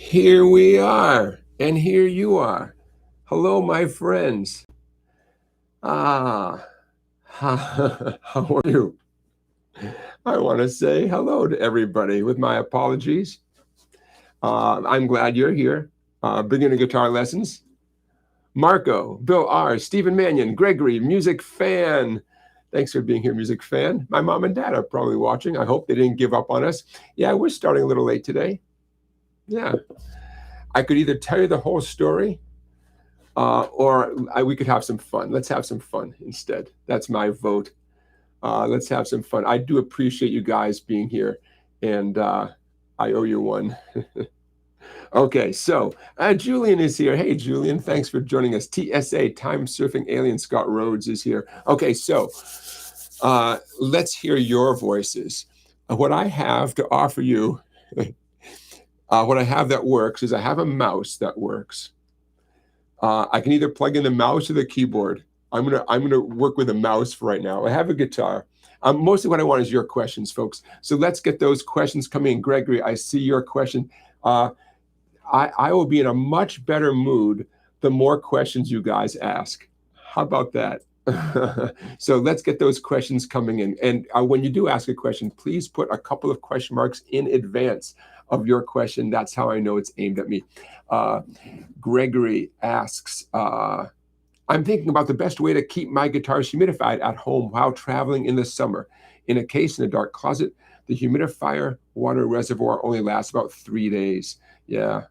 Here we are, and here you are. Hello, my friends. Ah, how are you? I want to say hello to everybody with my apologies. I'm glad you're here. Beginner guitar lessons. Marco, Bill R., Stephen Mannion, Gregory, music fan. Thanks for being here, music fan. My mom and dad are probably watching. I hope they didn't give up on us. Yeah, we're starting a little late today. Yeah. I could either tell you the whole story we could have some fun. Let's have some fun instead. That's my vote. Let's have some fun. I do appreciate you guys being here, and I owe you one. Okay, so Julian is here. Hey, Julian, thanks for joining us. TSA, Time Surfing Alien Scott Rhodes is here. Okay, so let's hear your voices. What I have to offer you, what I have that works is I have a mouse that works. I can either plug in the mouse or the keyboard. I'm gonna work with a mouse for right now. I have a guitar. Mostly what I want is your questions, folks. So let's get those questions coming in. Gregory, I see your question. I will be in a much better mood the more questions you guys ask. How about that? So let's get those questions coming in. And when you do ask a question, please put a couple of question marks in advance of your question. That's how I know it's aimed at me. Gregory asks, I'm thinking about the best way to keep my guitars humidified at home while traveling in the summer. In a case in a dark closet, the humidifier water reservoir only lasts about 3 days. Yeah,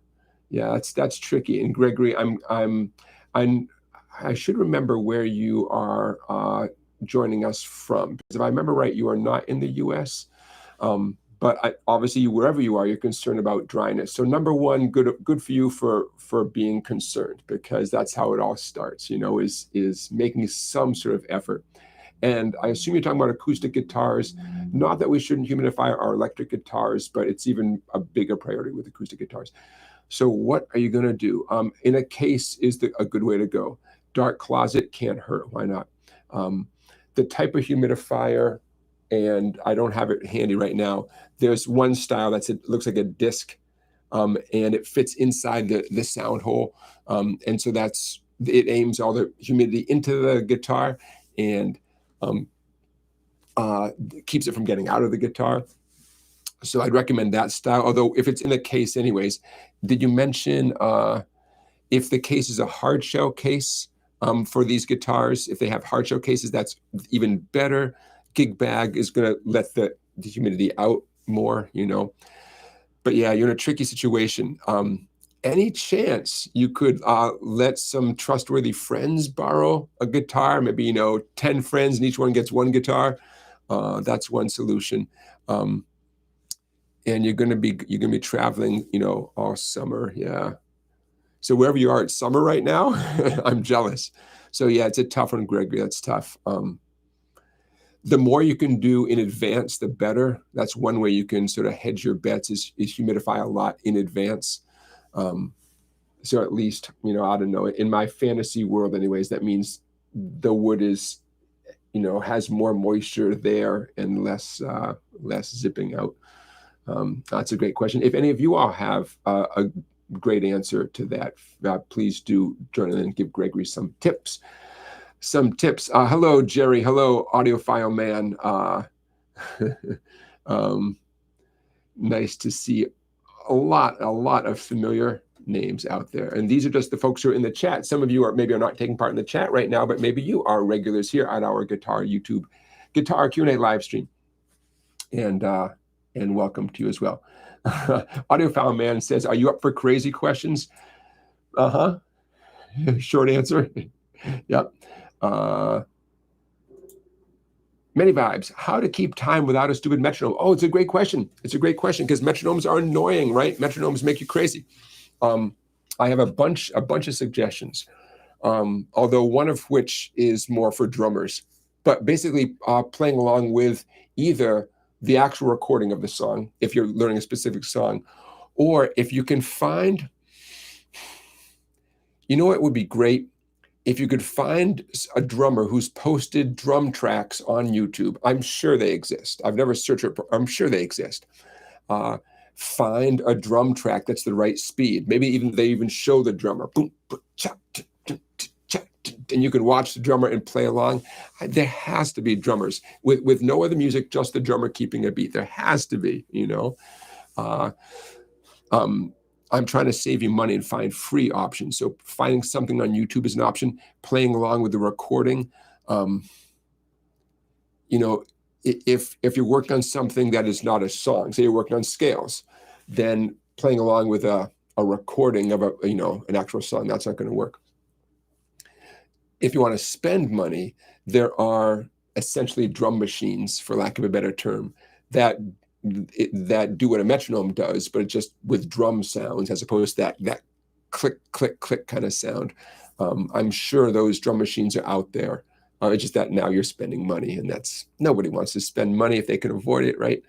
that's tricky. And Gregory, I should remember where you are joining us from. Because if I remember right, you are not in the U.S. But obviously, wherever you are, you're concerned about dryness. So number one, good for you for being concerned, because that's how it all starts. Is making some sort of effort. And I assume you're talking about acoustic guitars. Not that we shouldn't humidify our electric guitars, but it's even a bigger priority with acoustic guitars. So what are you going to do? In a case is a good way to go. Dark closet can't hurt. Why not? The type of humidifier, and I don't have it handy right now. There's one style it looks like a disc, and it fits inside the sound hole. And so it aims all the humidity into the guitar and keeps it from getting out of the guitar. So I'd recommend that style, although if it's in the case anyways. Did you mention if the case is a hard shell case for these guitars? If they have hard shell cases, that's even better. Gig bag is going to let the humidity out more, But yeah, you're in a tricky situation. Any chance you could let some trustworthy friends borrow a guitar? Maybe 10 friends and each one gets one guitar. That's one solution. And you're gonna be traveling, all summer. Yeah. So wherever you are, it's summer right now. I'm jealous. So yeah, it's a tough one, Gregory. That's tough. The more you can do in advance, the better. That's one way you can sort of hedge your bets is humidify a lot in advance. So at least, I don't know, in my fantasy world anyways, that means the wood is, has more moisture there and less zipping out. That's a great question. If any of you all have a great answer to that, please do join in and give Gregory some tips. Hello, Jerry. Hello, audiophile man. Nice to see a lot of familiar names out there. And these are just the folks who are in the chat. Some of you maybe are not taking part in the chat right now, but maybe you are regulars here at our YouTube Guitar Q&A live stream. And welcome to you as well. Audiophile man says, are you up for crazy questions? Short answer. Yep. Many vibes. How to keep time without a stupid metronome? Oh, it's a great question. It's a great question because metronomes are annoying, right? Metronomes make you crazy. I have a bunch of suggestions, although one of which is more for drummers. But basically, playing along with either the actual recording of the song, if you're learning a specific song, or if you can find, what would be great? If you could find a drummer who's posted drum tracks on YouTube. I'm sure they exist. I've never searched it, but I'm sure they exist. find a drum track that's the right speed. Maybe they even show the drummer, boom, boom, cha, and you can watch the drummer and play along. There has to be drummers with no other music, just the drummer keeping a beat. There has to be, I'm trying to save you money and find free options. So finding something on YouTube is an option. Playing along with the recording. If you're working on something that is not a song, say you're working on scales, then playing along with a recording of an actual song, that's not going to work. If you want to spend money, there are essentially drum machines, for lack of a better term, that do what a metronome does, but just with drum sounds as opposed to that click, click, click kind of sound. I'm sure those drum machines are out there. It's just that now you're spending money, and nobody wants to spend money if they can avoid it, right?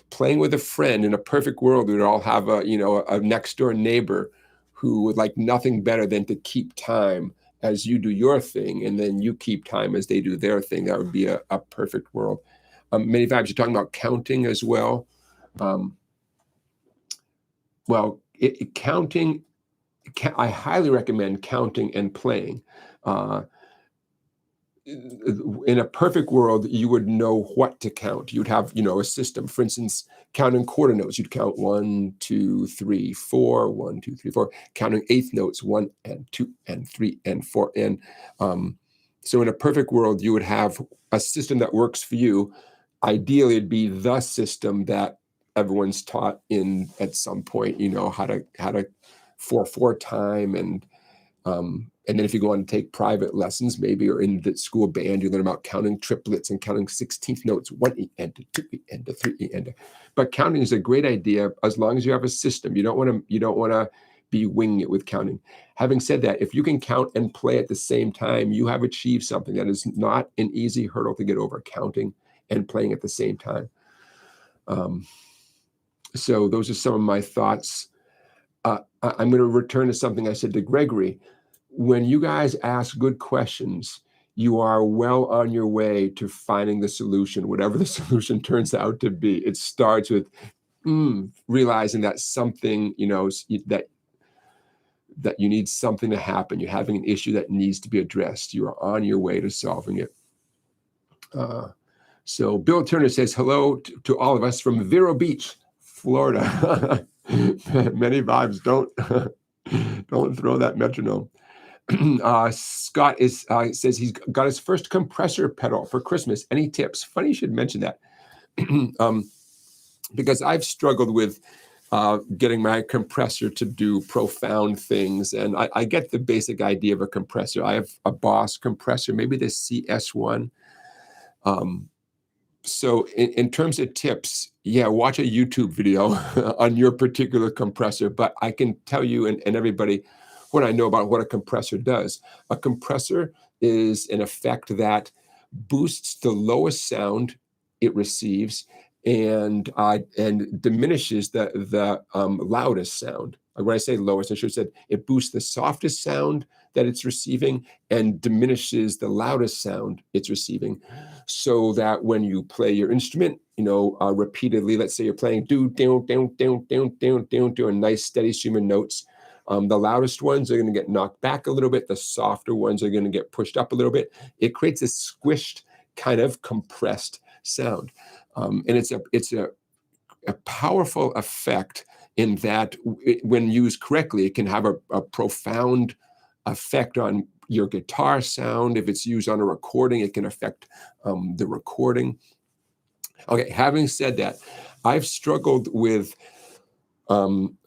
Playing with a friend in a perfect world, we'd all have a next door neighbor who would like nothing better than to keep time as you do your thing, and then you keep time as they do their thing. That would be a perfect world. Many times you're talking about counting as well. Counting, I highly recommend counting and playing. In a perfect world, you would know what to count. You'd have, a system. For instance, counting quarter notes, you'd count 1, 2, 3, 4, 1, 2, 3, 4. Counting eighth notes, 1 and 2 and 3 and 4. And so in a perfect world, you would have a system that works for you. Ideally, it'd be the system that everyone's taught at some point, how to 4/4 time, and then if you go on to take private lessons, maybe, or in the school band, you learn about counting triplets and counting 16th notes, 1 E and 2 E and 3 E and. But counting is a great idea as long as you have a system. You don't want to be winging it with counting. Having said that, if you can count and play at the same time, you have achieved something. That is not an easy hurdle to get over, counting and playing at the same time. So those are some of my thoughts. I'm going to return to something I said to Gregory. When you guys ask good questions, you are well on your way to finding the solution, whatever the solution turns out to be. It starts with realizing that something, that you need something to happen. You're having an issue that needs to be addressed. You are on your way to solving it. So Bill Turner says, hello to all of us from Vero Beach, Florida. Many vibes. Don't throw that metronome. Scott says he's got his first compressor pedal for Christmas. Any tips? Funny you should mention that. Because I've struggled with getting my compressor to do profound things. And I get the basic idea of a compressor. I have a Boss compressor, maybe the CS1. So in terms of tips, watch a YouTube video on your particular compressor. But I can tell you and everybody what I know about what a compressor does. A compressor is an effect that boosts the lowest sound it receives and diminishes the loudest sound. When I say lowest, I should have said it boosts the softest sound that it's receiving and diminishes the loudest sound it's receiving, so that when you play your instrument, repeatedly, let's say you're playing do a nice steady stream of notes. The loudest ones are going to get knocked back a little bit. The softer ones are going to get pushed up a little bit. It creates a squished, kind of compressed sound, and it's a powerful effect in that when used correctly, it can have a profound effect on your guitar sound. If it's used on a recording, it can affect the recording. Okay, having said that, I've struggled with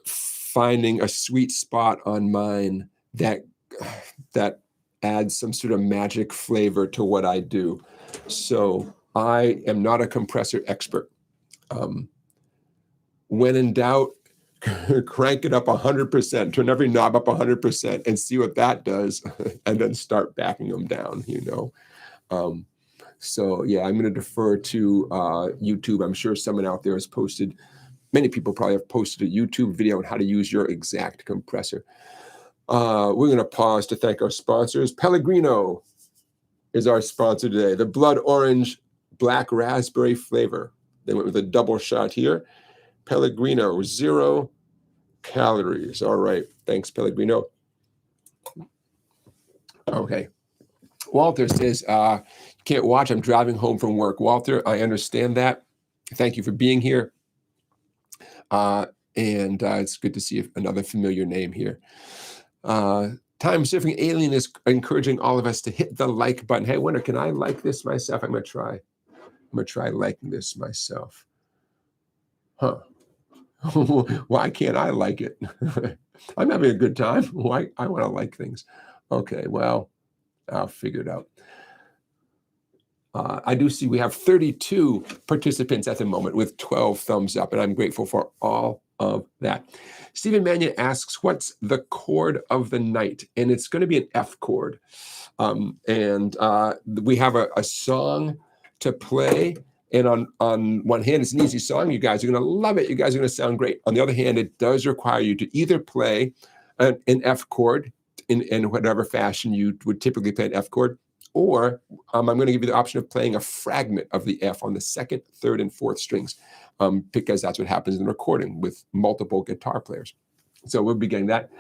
finding a sweet spot on mine that adds some sort of magic flavor to what I do. So I am not a compressor expert. When in doubt, crank it up 100%, turn every knob up 100% and see what that does, and then start backing them down, So I'm going to defer to YouTube. I'm sure someone out there has posted, many people probably have posted a YouTube video on how to use your exact compressor. We're going to pause to thank our sponsors. Pellegrino is our sponsor today. The blood orange black raspberry flavor. They went with a double shot here. Pellegrino, 0 calories. All right. Thanks, Pellegrino. Okay. Walter says, can't watch. I'm driving home from work. Walter, I understand that. Thank you for being here. And it's good to see another familiar name here. Time-surfing alien is encouraging all of us to hit the like button. Hey, I wonder, can I like this myself? I'm going to try liking this myself. Huh. Why can't I like it? I'm having a good time. Why I want to like things. Okay, well, I'll figure it out. I do see we have 32 participants at the moment with 12 thumbs up, and I'm grateful for all of that. Stephen Mannion asks, what's the chord of the night? And it's going to be an F chord. We have a song to play. And on one hand, it's an easy song. You guys are going to love it. You guys are going to sound great. On the other hand, it does require you to either play an F chord in whatever fashion you would typically play an F chord, or I'm going to give you the option of playing a fragment of the F on the second, third, and fourth strings, because that's what happens in the recording with multiple guitar players. So we'll be getting that.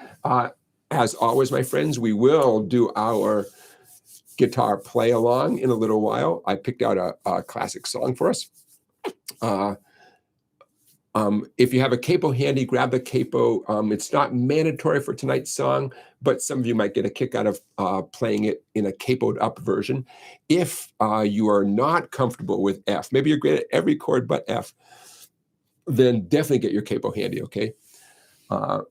As always, my friends, we will do our guitar play along in a little while. I picked out a classic song for us. If you have a capo handy, grab the capo. It's not mandatory for tonight's song, but some of you might get a kick out of playing it in a capoed up version. If you are not comfortable with F, maybe you're great at every chord but F, then definitely get your capo handy, okay?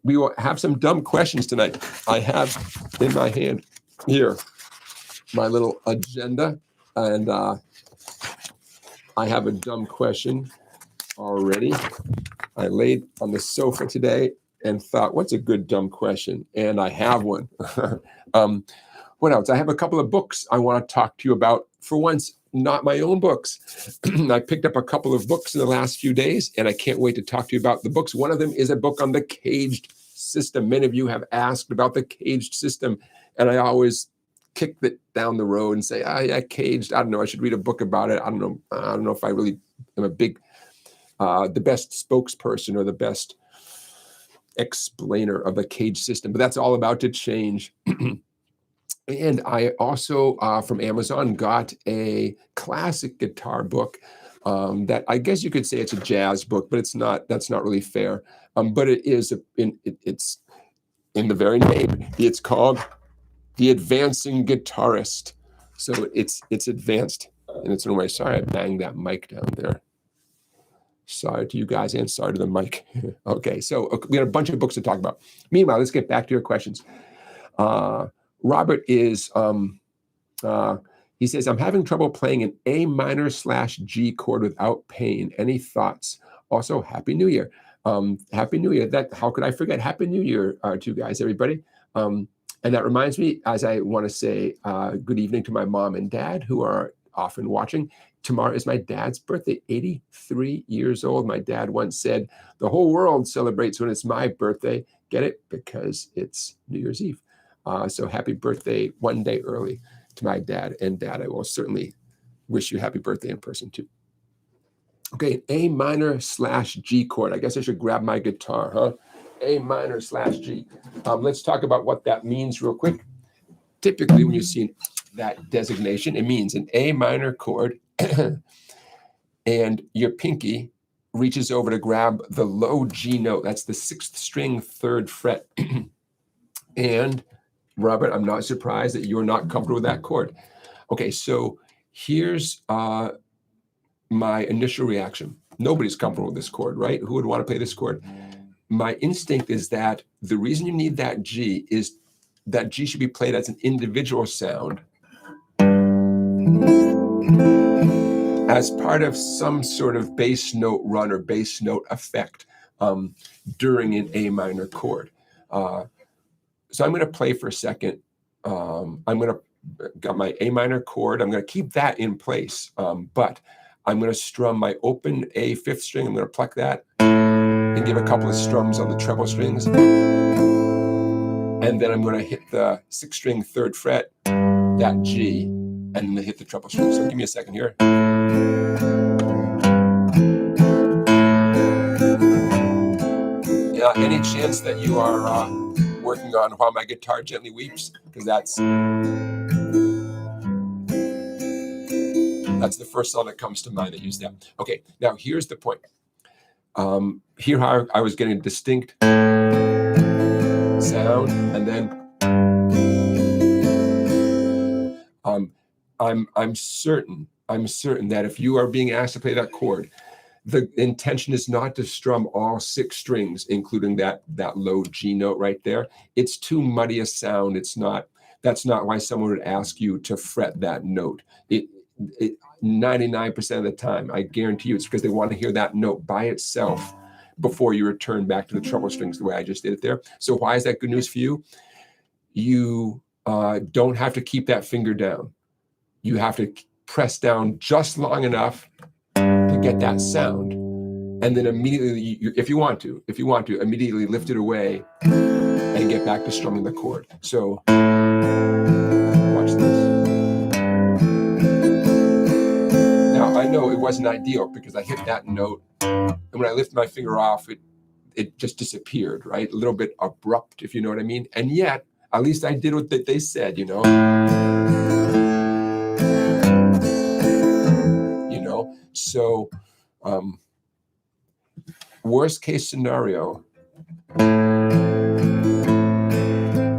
We will have some dumb questions tonight. I have in my hand here my little agenda, and I have a dumb question already. I laid on the sofa today and thought, what's a good dumb question? And I have one. What else? I have a couple of books I want to talk to you about. For once, not my own books. I picked up a couple of books in the last few days, and I can't wait to talk to you about the books. One of them is a book on the caged system. Many of you have asked about the caged system, and I always kick it down the road and say, yeah, caged. I don't know. I should read a book about it. I don't know if I really am the best spokesperson or the best explainer of the cage system, but that's all about to change. And I also, from Amazon, got a classic guitar book that I guess you could say it's a jazz book, but it's not. That's not really fair. But it is. It's in the very name. It's called The Advancing Guitarist. So it's advanced in its own way. Sorry, I banged that mic down there. Sorry to you guys and sorry to the mic. Okay, so we have a bunch of books to talk about. Meanwhile, let's get back to your questions. Robert is, he says, I'm having trouble playing an A minor / G chord without pain. Any thoughts? Also, Happy New Year. Happy New Year. How could I forget? Happy New Year to you guys, everybody. And that reminds me, as I want to say good evening to my mom and dad who are often watching. Tomorrow is my dad's birthday, 83 years old. My dad once said, the whole world celebrates when it's my birthday. Get it? Because it's New Year's Eve. So happy birthday one day early to my dad. And Dad, I will certainly wish you happy birthday in person too. Okay, A minor / G chord. I guess I should grab my guitar, huh? A minor / G. Let's talk about what that means real quick. Typically, when you see that designation, it means an A minor chord and your pinky reaches over to grab the low G note. That's the 6th string, 3rd fret. And Robert, I'm not surprised that you're not comfortable with that chord. Okay, so here's my initial reaction. Nobody's comfortable with this chord, right? Who would want to play this chord? My instinct is that the reason you need that G is that G should be played as an individual sound as part of some sort of bass note run or bass note effect during an A minor chord. So I'm going to play for a second. I'm going to got my A minor chord. I'm going to keep that in place, but I'm going to strum my open A 5th string. I'm going to pluck that and give a couple of strums on the treble strings. And then I'm going to hit the 6th string, 3rd fret, that G, and then hit the treble string. So give me a second here. Yeah, any chance that you are working on While My Guitar Gently Weeps? Because that's the first song that comes to mind that used that. Okay, now here's the point. Here I was getting a distinct sound, and then I'm certain that if you are being asked to play that chord, the intention is not to strum all 6 strings, including that low G note right there. It's too muddy a sound. That's not why someone would ask you to fret that note. 99% of the time, I guarantee you, it's because they want to hear that note by itself before you return back to the treble strings the way I just did it there. So why is that good news for you? You don't have to keep that finger down. You have to press down just long enough to get that sound, and then immediately, if you want to, immediately lift it away and get back to strumming the chord. So watch this. Now I know it wasn't ideal because I hit that note, and when I lift my finger off, it just disappeared, right? A little bit abrupt, if you know what I mean. And yet, at least I did what they said, you know. So worst case scenario,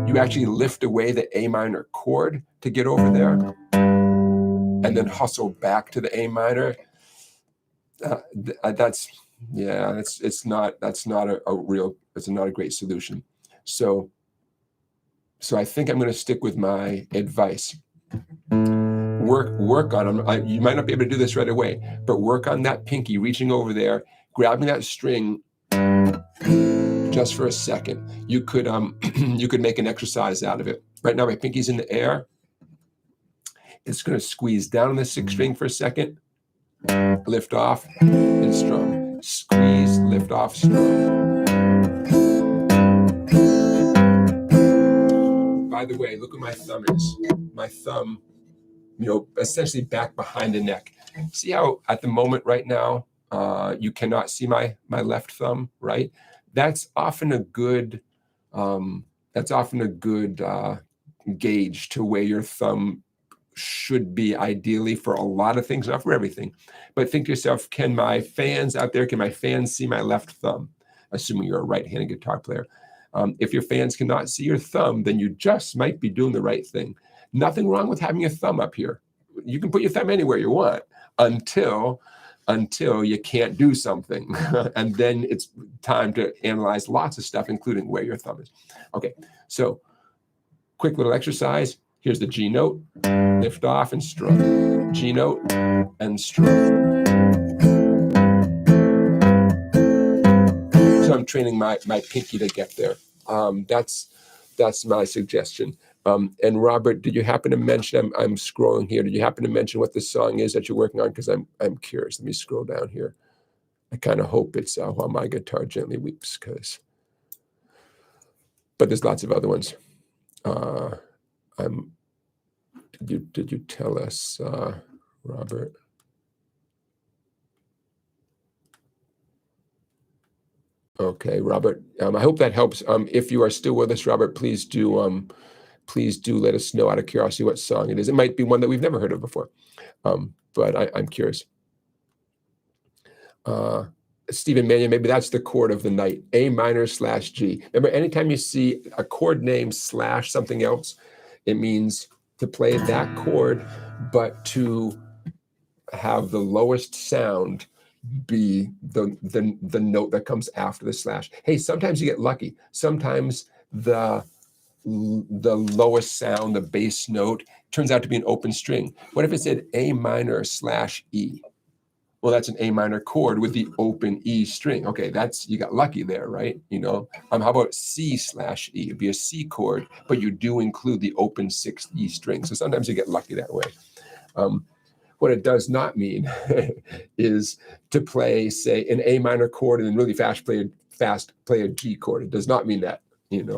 you actually lift away the A minor chord to get over there, and then hustle back to the A minor. That's not a great solution. So I think I'm going to stick with my advice. Work on them. You might not be able to do this right away, but work on that pinky, reaching over there, grabbing that string just for a second. You could you could make an exercise out of it. Right now my pinky's in the air. It's going to squeeze down on the 6th string for a second, lift off, and strum. Squeeze, lift off, strum. By the way, look where my thumb is. My thumb, essentially back behind the neck. See how at the moment right now, you cannot see my left thumb, right? That's often a good gauge to where your thumb should be ideally for a lot of things, not for everything. But think to yourself, can my fans out there, can my fans see my left thumb? Assuming you're a right-handed guitar player. If your fans cannot see your thumb, then you just might be doing the right thing. Nothing wrong with having your thumb up here. You can put your thumb anywhere you want until you can't do something. And then it's time to analyze lots of stuff, including where your thumb is. Okay, so quick little exercise. Here's the G note, lift off and strum. G note and strum. So I'm training my pinky to get there. That's my suggestion. And Robert, did you happen to mention? I'm scrolling here. Did you happen to mention what the song is that you're working on? Because I'm curious. Let me scroll down here. I kind of hope it's While My Guitar Gently Weeps, but there's lots of other ones. Did you tell us, Robert? Okay, Robert. I hope that helps. If you are still with us, Robert, please do let us know out of curiosity what song it is. It might be one that we've never heard of before, but I'm curious. Stephen Mannion, maybe that's the chord of the night, A minor / G. Remember, anytime you see a chord name / something else, it means to play that chord, but to have the lowest sound be the note that comes after the /. Hey, sometimes you get lucky. Sometimes the lowest sound, the bass note, turns out to be an open string. What if it said A minor / E? Well, that's an A minor chord with the open E string. Okay, you got lucky there, right? How about C / E? It'd be a C chord, but you do include the open 6th E string. So sometimes you get lucky that way. What it does not mean is to play, say, an A minor chord and then really fast play a G chord. It does not mean that, In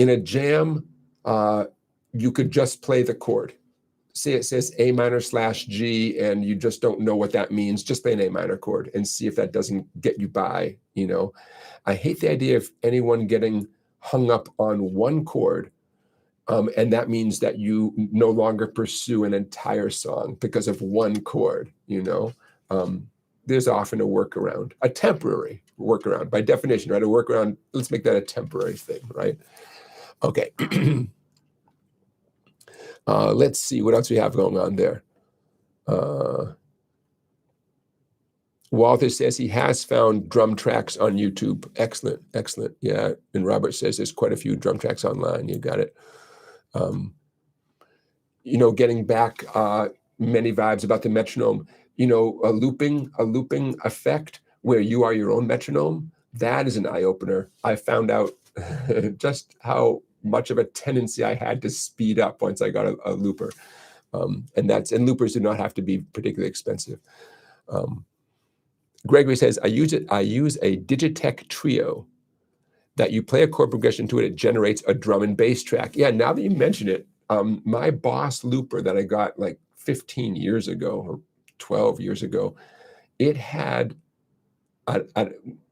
a jam, you could just play the chord. Say it says A minor / G, and you just don't know what that means. Just play an A minor chord and see if that doesn't get you by. I hate the idea of anyone getting hung up on one chord, and that means that you no longer pursue an entire song because of one chord. There's often a workaround, a temporary workaround by definition, right? A workaround. Let's make that a temporary thing, right? Okay. Let's see what else we have going on there. Walter says he has found drum tracks on YouTube. Excellent, excellent. Yeah, and Robert says there's quite a few drum tracks online. You got it. Getting back many vibes about the metronome. A looping effect where you are your own metronome. That is an eye opener. I found out just how much of a tendency I had to speed up once I got a looper, and loopers do not have to be particularly expensive. Gregory says I use a Digitech Trio that you play a chord progression to it. It generates a drum and bass track. Yeah, now that you mention it, my Boss looper that I got like 15 years ago or 12 years ago, it had at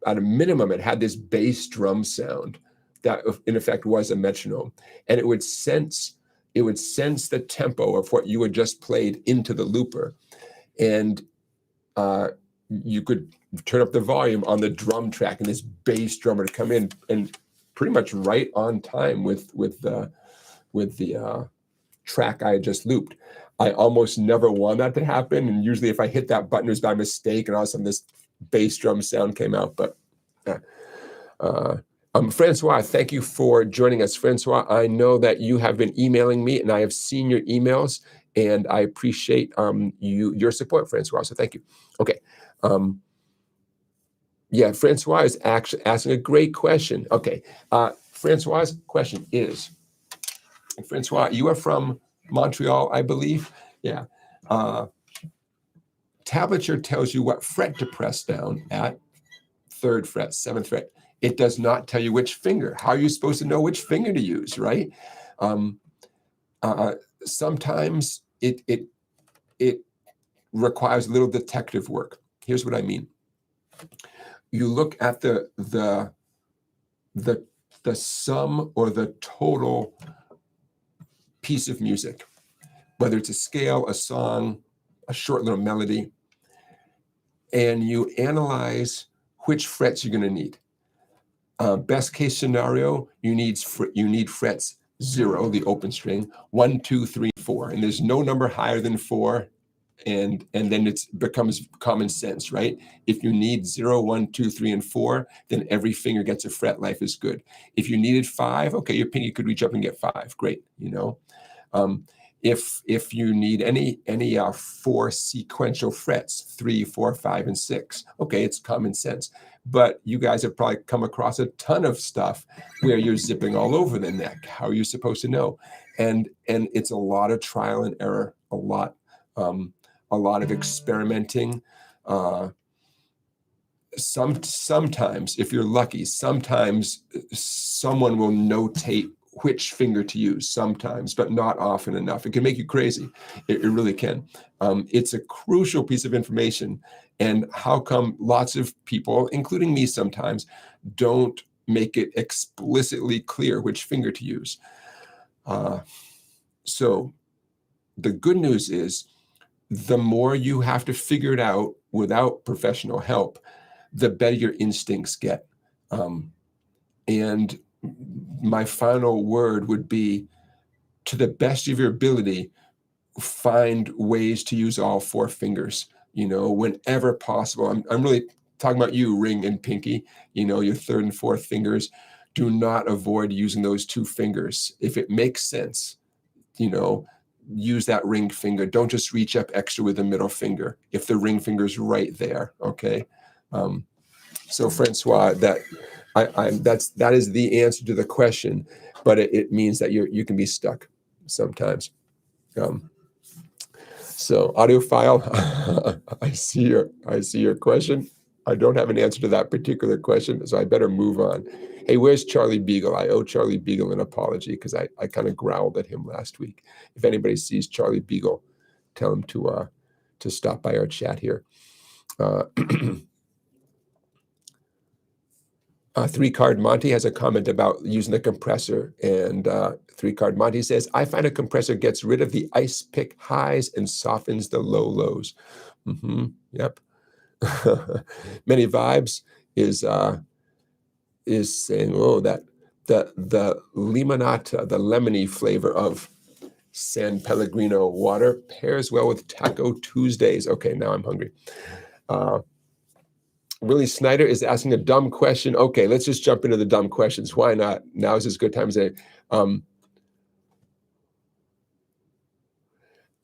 a minimum, it had this bass drum sound that in effect was a metronome, and it would sense the tempo of what you had just played into the looper, and you could turn up the volume on the drum track, and this bass drum would come in and pretty much right on time with the track I had just looped. I almost never want that to happen, and usually if I hit that button, it was by mistake, and all of a sudden this bass drum sound came out. But Francois, thank you for joining us. Francois, I know that you have been emailing me, and I have seen your emails, and I appreciate your support, Francois, so thank you. Okay. Yeah, Francois is actually asking a great question. Okay, Francois' question is, Francois, you are from Montreal, I believe. Yeah. Tablature tells you what fret to press down at, 3rd fret, 7th fret. It does not tell you which finger. How are you supposed to know which finger to use, right? Sometimes it requires a little detective work. Here's what I mean. You look at the sum or the total piece of music, whether it's a scale, a song, a short little melody, and you analyze which frets you're going to need. Best case scenario, you need frets 0, the open string, 1, 2, 3, 4, and there's no number higher than 4. And then it becomes common sense, right? If you need 0, 1, 2, 3, and 4, then every finger gets a fret. Life is good. If you needed 5, okay, your pinky could reach up and get 5. Great, If you need any 4 sequential frets, 3, 4, 5, and 6, okay, it's common sense. But you guys have probably come across a ton of stuff where you're zipping all over the neck. How are you supposed to know? And it's a lot of trial and error, a lot of experimenting. Sometimes, if you're lucky, sometimes someone will notate which finger to use, sometimes, but not often enough. It can make you crazy. It really can. It's a crucial piece of information. And how come lots of people, including me sometimes, don't make it explicitly clear which finger to use? So the good news is, the more you have to figure it out without professional help, the better your instincts get. And my final word would be, to the best of your ability, find ways to use all 4 fingers, whenever possible. I'm really talking about you, ring and pinky, your 3rd and 4th fingers. Do not avoid using those 2 fingers. If it makes sense, use that ring finger. Don't just reach up extra with the middle finger if the ring finger's right there, okay? So Francois, that is the answer to the question, but it means that you can be stuck sometimes. So audiophile, I see your question. I don't have an answer to that particular question, so I better move on. Hey, where's Charlie Beagle? I owe Charlie Beagle an apology because I kind of growled at him last week. If anybody sees Charlie Beagle, tell him to stop by our chat here. Three Card Monty has a comment about using the compressor, and Three Card Monty says, I find a compressor gets rid of the ice pick highs and softens the low lows. Yep. Many Vibes is saying, oh, that the limonata, the lemony flavor of San Pellegrino water pairs well with Taco Tuesdays. Okay, now I'm hungry. Willie Snyder is asking a dumb question. Okay, let's just jump into the dumb questions. Why not? Now is as good time as any.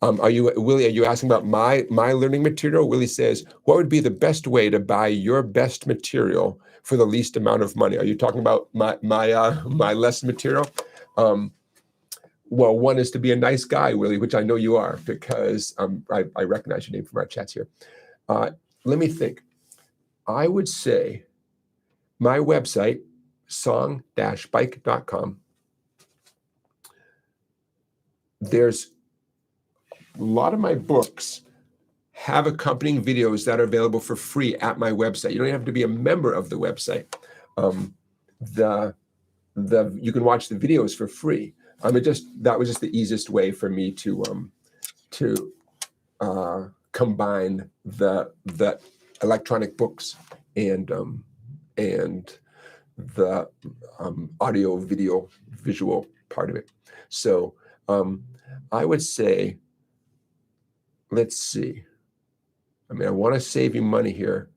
Are you asking about my learning material? Willie says, what would be the best way to buy your best material for the least amount of money? Are you talking about my lesson material? Well, one is to be a nice guy, Willie, which I know you are, because I recognize your name from our chats here. Let me think. I would say my website, song-bike.com, there's a lot of my books have accompanying videos that are available for free at my website. You don't have to be a member of the website. You can watch the videos for free. That was just the easiest way for me to combine the electronic books and the audio, video, visual part of it. So I would say, let's see. I mean, I want to save you money here.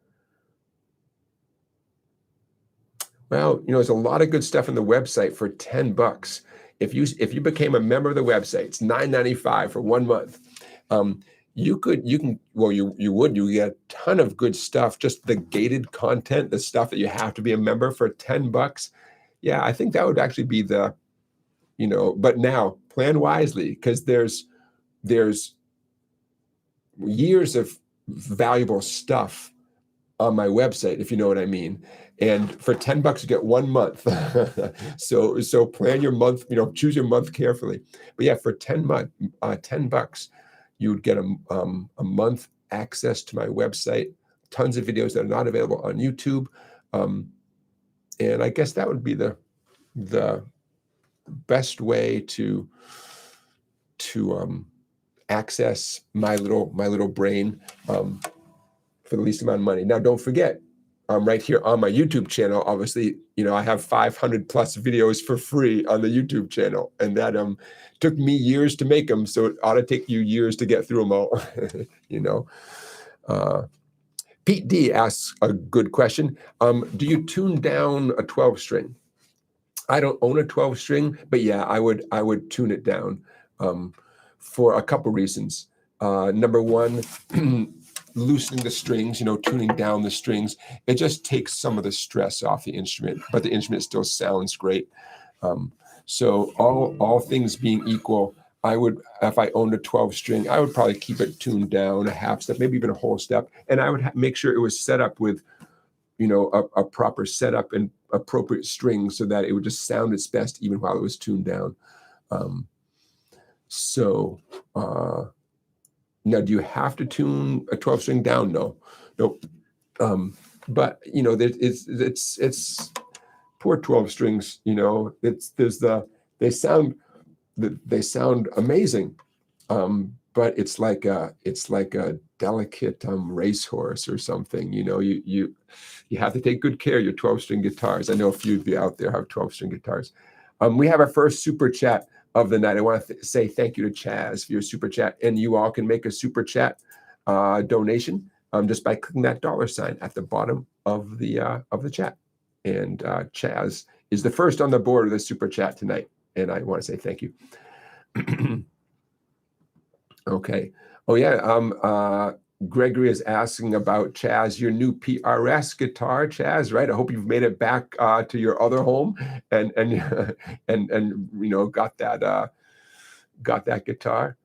Well, there's a lot of good stuff on the website for $10. If you became a member of the website, it's $9.95 for 1 month. You would get a ton of good stuff, just the gated content, the stuff that you have to be a member for $10. Yeah, I think that would actually be but now plan wisely, because there's years of valuable stuff on my website, if you know what I mean. And for $10, you get 1 month. so plan your month, choose your month carefully. But yeah, for $10, you would get a month access to my website, tons of videos that are not available on YouTube. And I guess that would be the best way to access my little brain for the least amount of money. Now, don't forget, right here on my YouTube channel, obviously, I have 500 plus videos for free on the YouTube channel, and that took me years to make them, so it ought to take you years to get through them all. Pete D asks a good question. Do you tune down a 12 string? I don't own a 12 string, but yeah, I would tune it down for a couple reasons. Number one, loosening the strings, tuning down the strings, it just takes some of the stress off the instrument, but the instrument still sounds great. So all things being equal, I would, if I owned a 12 string, I would probably keep it tuned down a half step, maybe even a whole step, and I would make sure it was set up with a proper setup and appropriate strings so that it would just sound its best even while it was tuned down. Now, do you have to tune a 12 string down? No. But it's poor 12 strings. They sound amazing, but it's like a delicate racehorse or something. You have to take good care of your 12 string guitars. I know a few of you out there have 12 string guitars. We have our first super chat of the night. I want to say thank you to Chaz for your super chat, and you all can make a super chat donation just by clicking that $ at the bottom of the chat. And Chaz is the first on the board of the super chat tonight, and I want to say thank you. Okay. Oh yeah. Gregory is asking about, Chaz, your new PRS guitar, Chaz, right? I hope you've made it back to your other home and got that guitar.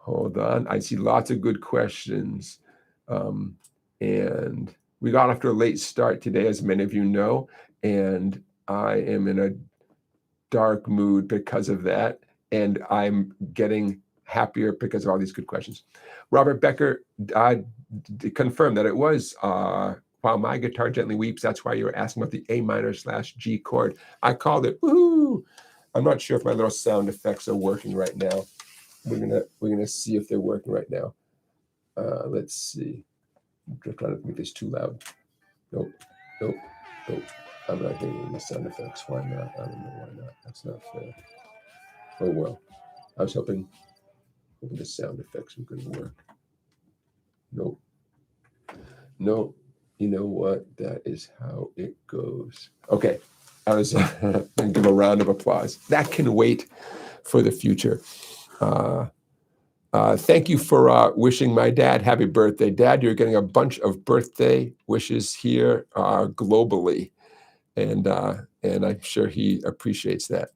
Hold on. I see lots of good questions. And we got off to a late start today, as many of you know, and I am in a dark mood because of that. And I'm getting happier because of all these good questions. Robert Becker confirmed that it was While My Guitar Gently Weeps. That's why you were asking about the A minor / G chord. I called it. Woohoo! I'm not sure if my little sound effects are working right now. We're gonna see if they're working right now. Let's see. I'm just trying to make this too loud. Nope. I'm not getting any sound effects. Why not? I don't know why not. That's not fair. Oh well. I was hoping the sound effects were going to work. Nope. You know what? That is how it goes. Okay. I was going to give a round of applause. That can wait for the future. Thank you for wishing my dad happy birthday. Dad, you're getting a bunch of birthday wishes here globally. And I'm sure he appreciates that.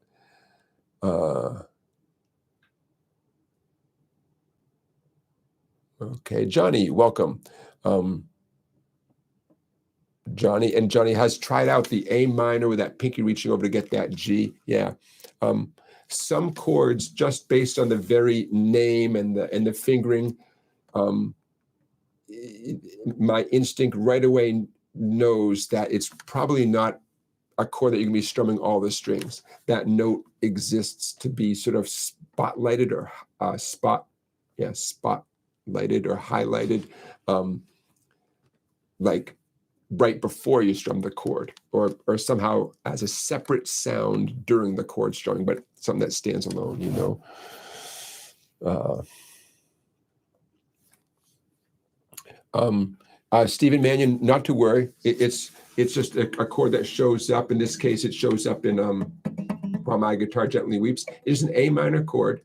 Okay, Johnny, welcome. Johnny has tried out the A minor with that pinky reaching over to get that G. Yeah. Some chords, just based on the very name and the fingering, my instinct right away knows that it's probably not a chord that you can be strumming all the strings. That note exists to be sort of spotlighted or spotlighted or highlighted, like right before you strum the chord, or somehow as a separate sound during the chord strumming, but something that stands alone, you know. Stephen Mannion, not to worry. It's just a chord that shows up. In this case, it shows up in While My Guitar Gently Weeps. It is an A minor chord,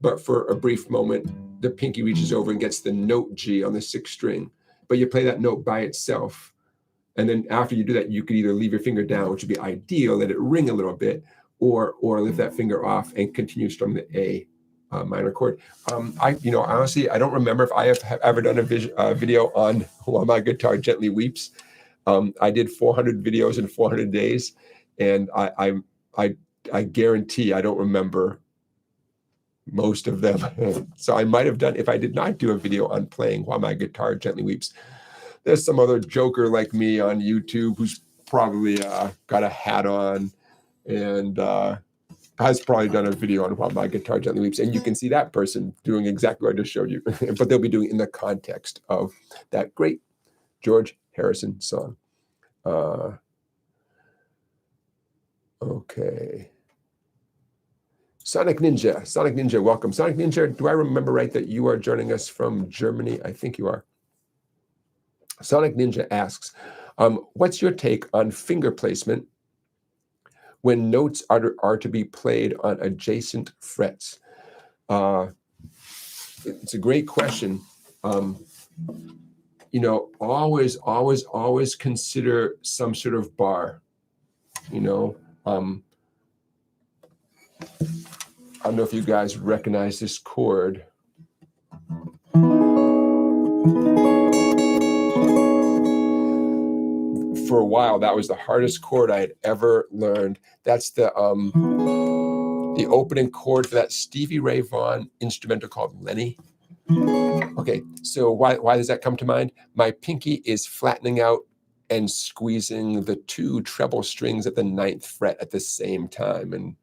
but for a brief moment, the pinky reaches over and gets the note G on the 6th string. But you play that note by itself. And then after you do that, you could either leave your finger down, which would be ideal, let it ring a little bit, or lift that finger off and continue strumming the A minor chord. Honestly, I don't remember if I have ever done a video on While My Guitar Gently Weeps. I did 400 videos in 400 days, and I guarantee I don't remember most of them. So I might have done, if I did not do a video on playing While My Guitar Gently Weeps, there's some other joker like me on YouTube who's probably got a hat on and has probably done a video on While My Guitar Gently Weeps. And you can see that person doing exactly what I just showed you. But they'll be doing it in the context of that great George Harrison song. Okay. Sonic Ninja, welcome. Sonic Ninja, do I remember right that you are joining us from Germany? I think you are. Sonic Ninja asks, what's your take on finger placement when notes are to be played on adjacent frets? It's a great question. Always consider some sort of bar. I don't know if you guys recognize this chord. For a while, that was the hardest chord I had ever learned. That's the opening chord for that Stevie Ray Vaughan instrumental called Lenny. Okay, so why does that come to mind? My pinky is flattening out and squeezing the 2 treble strings at the 9th fret at the same time. And,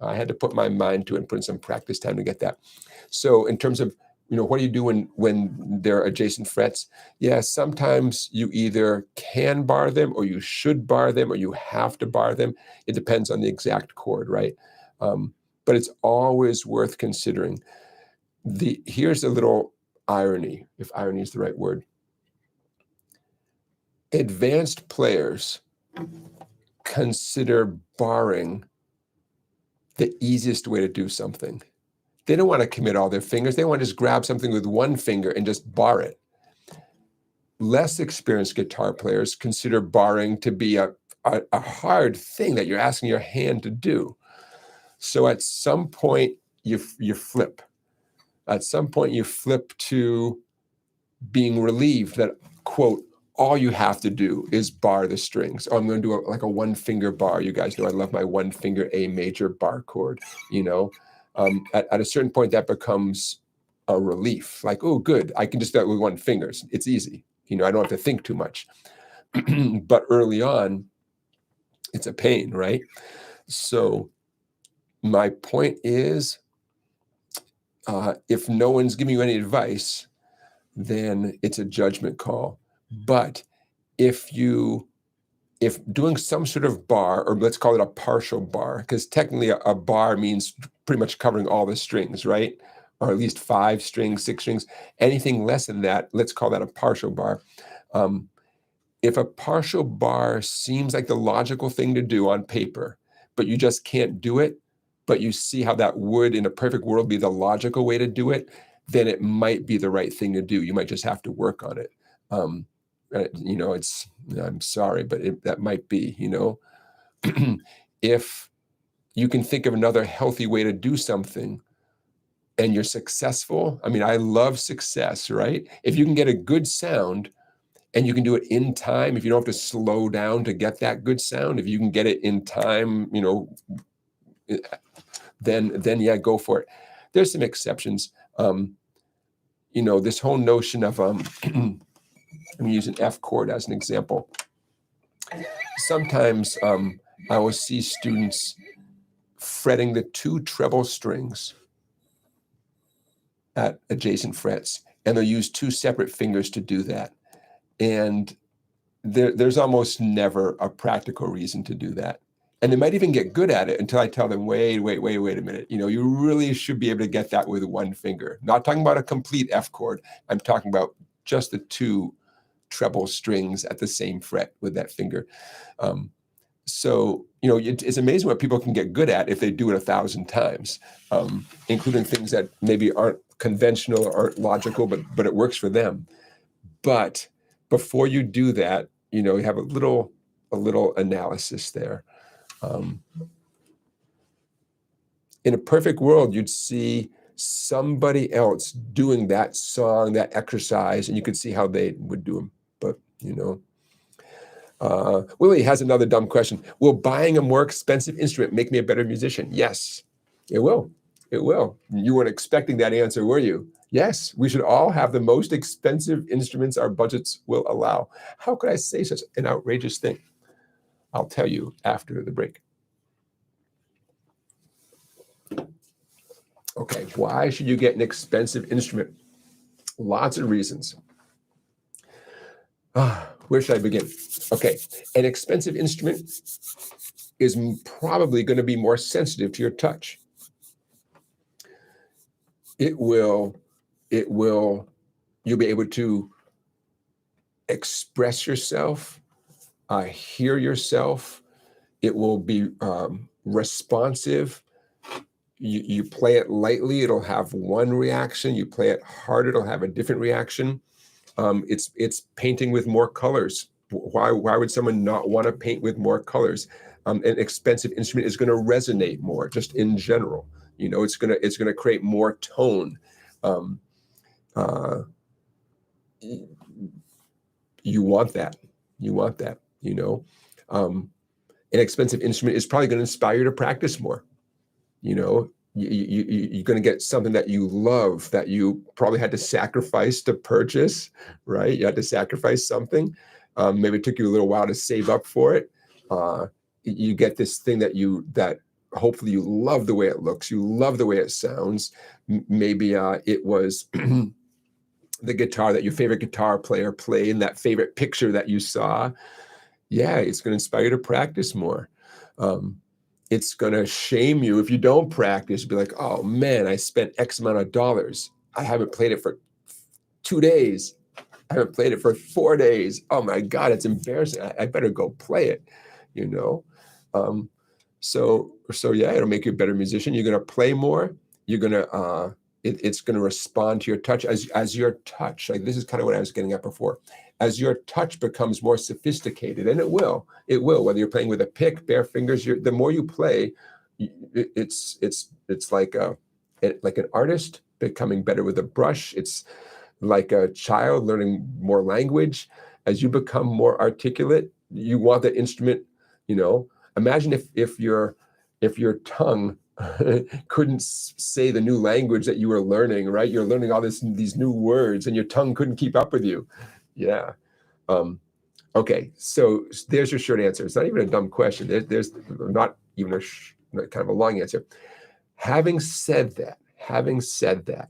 I had to put my mind to it and put in some practice time to get that. So in terms of, what do you do when they're adjacent frets? Yeah, sometimes you either can bar them or you should bar them or you have to bar them. It depends on the exact chord, right? But it's always worth considering. Here's a little irony, if irony is the right word. Advanced players consider barring the easiest way to do something. They don't want to commit all their fingers. They want to just grab something with one finger and just bar it. Less experienced guitar players consider barring to be a hard thing that you're asking your hand to do. So at some point, you flip. At some point, you flip to being relieved that, quote, all you have to do is bar the strings. Oh, I'm going to do like a one finger bar. You guys know I love my one finger A major bar chord. You know, at a certain point that becomes a relief. Like, oh, good, I can just do it with one finger. It's easy. You know, I don't have to think too much. But early on, it's a pain, right? So my point is, if no one's giving you any advice, then it's a judgment call. But if doing some sort of bar, or let's call it a partial bar, because technically a bar means pretty much covering all the strings, right? Or at least 5 strings, 6 strings. Anything less than that, let's call that a partial bar. If a partial bar seems like the logical thing to do on paper, but you just can't do it, but you see how that would, in a perfect world, be the logical way to do it, then it might be the right thing to do. You might just have to work on it. You know, I'm sorry, but that might be, you know, if you can think of another healthy way to do something and you're successful. I mean, I love success, right? If you can get a good sound and you can do it in time, if you don't have to slow down to get that good sound, if you can get it in time, you know, then yeah, go for it. There's some exceptions. You know, this whole notion of, I'm using F chord as an example. Sometimes I will see students fretting the 2 treble strings at adjacent frets, and they'll use 2 separate fingers to do that. And there's almost never a practical reason to do that. And they might even get good at it until I tell them, wait a minute. You know, you really should be able to get that with one finger. Not talking about a complete F chord. I'm talking about just the 2 treble strings at the same fret with that finger. So, you know, it's amazing what people can get good at if they do it 1,000 times, including things that maybe aren't conventional or aren't logical, but it works for them. But before you do that, you know, you have a little analysis there. In a perfect world, you'd see somebody else doing that song, that exercise, and you could see how they would do them. But, you know, Willie has another dumb question. Will buying a more expensive instrument make me a better musician? Yes, it will. It will. You weren't expecting that answer, were you? Yes, we should all have the most expensive instruments our budgets will allow. How could I say such an outrageous thing? I'll tell you after the break. Okay, why should you get an expensive instrument? Lots of reasons. Where should I begin? Okay, an expensive instrument is probably going to be more sensitive to your touch. You'll be able to express yourself, hear yourself. It will be responsive. You play it lightly, it'll have one reaction. You play it hard, it'll have a different reaction. It's painting with more colors. Why would someone not want to paint with more colors? An expensive instrument is going to resonate more, just in general. You know, it's gonna create more tone. You want that. You know, an expensive instrument is probably going to inspire you to practice more. You know, you're going to get something that you love, that you probably had to sacrifice to purchase, right? You had to sacrifice something. Maybe it took you a little while to save up for it. You get this thing that hopefully you love the way it looks, you love the way it sounds. Maybe it was the guitar that your favorite guitar player played in that favorite picture that you saw. Yeah, it's going to inspire you to practice more. It's going to shame you if you don't practice. Be like, oh man, I spent X amount of dollars. I haven't played it for 2 days. I haven't played it for 4 days. Oh my God, it's embarrassing. I better go play it, you know? So yeah, it'll make you a better musician. You're going to play more. You're going to, it's going to respond to your touch as your touch. Like, this is kind of what I was getting at before. As your touch becomes more sophisticated, and it will, whether you're playing with a pick, bare fingers, the more you play, it's like like an artist becoming better with a brush. It's like a child learning more language. As you become more articulate, you want that instrument, imagine if your tongue couldn't say the new language that you were learning, right? You're learning all these new words and your tongue couldn't keep up with you. Yeah. Okay, so there's your short answer. It's not even a dumb question. There's not even kind of a long answer. Having said that,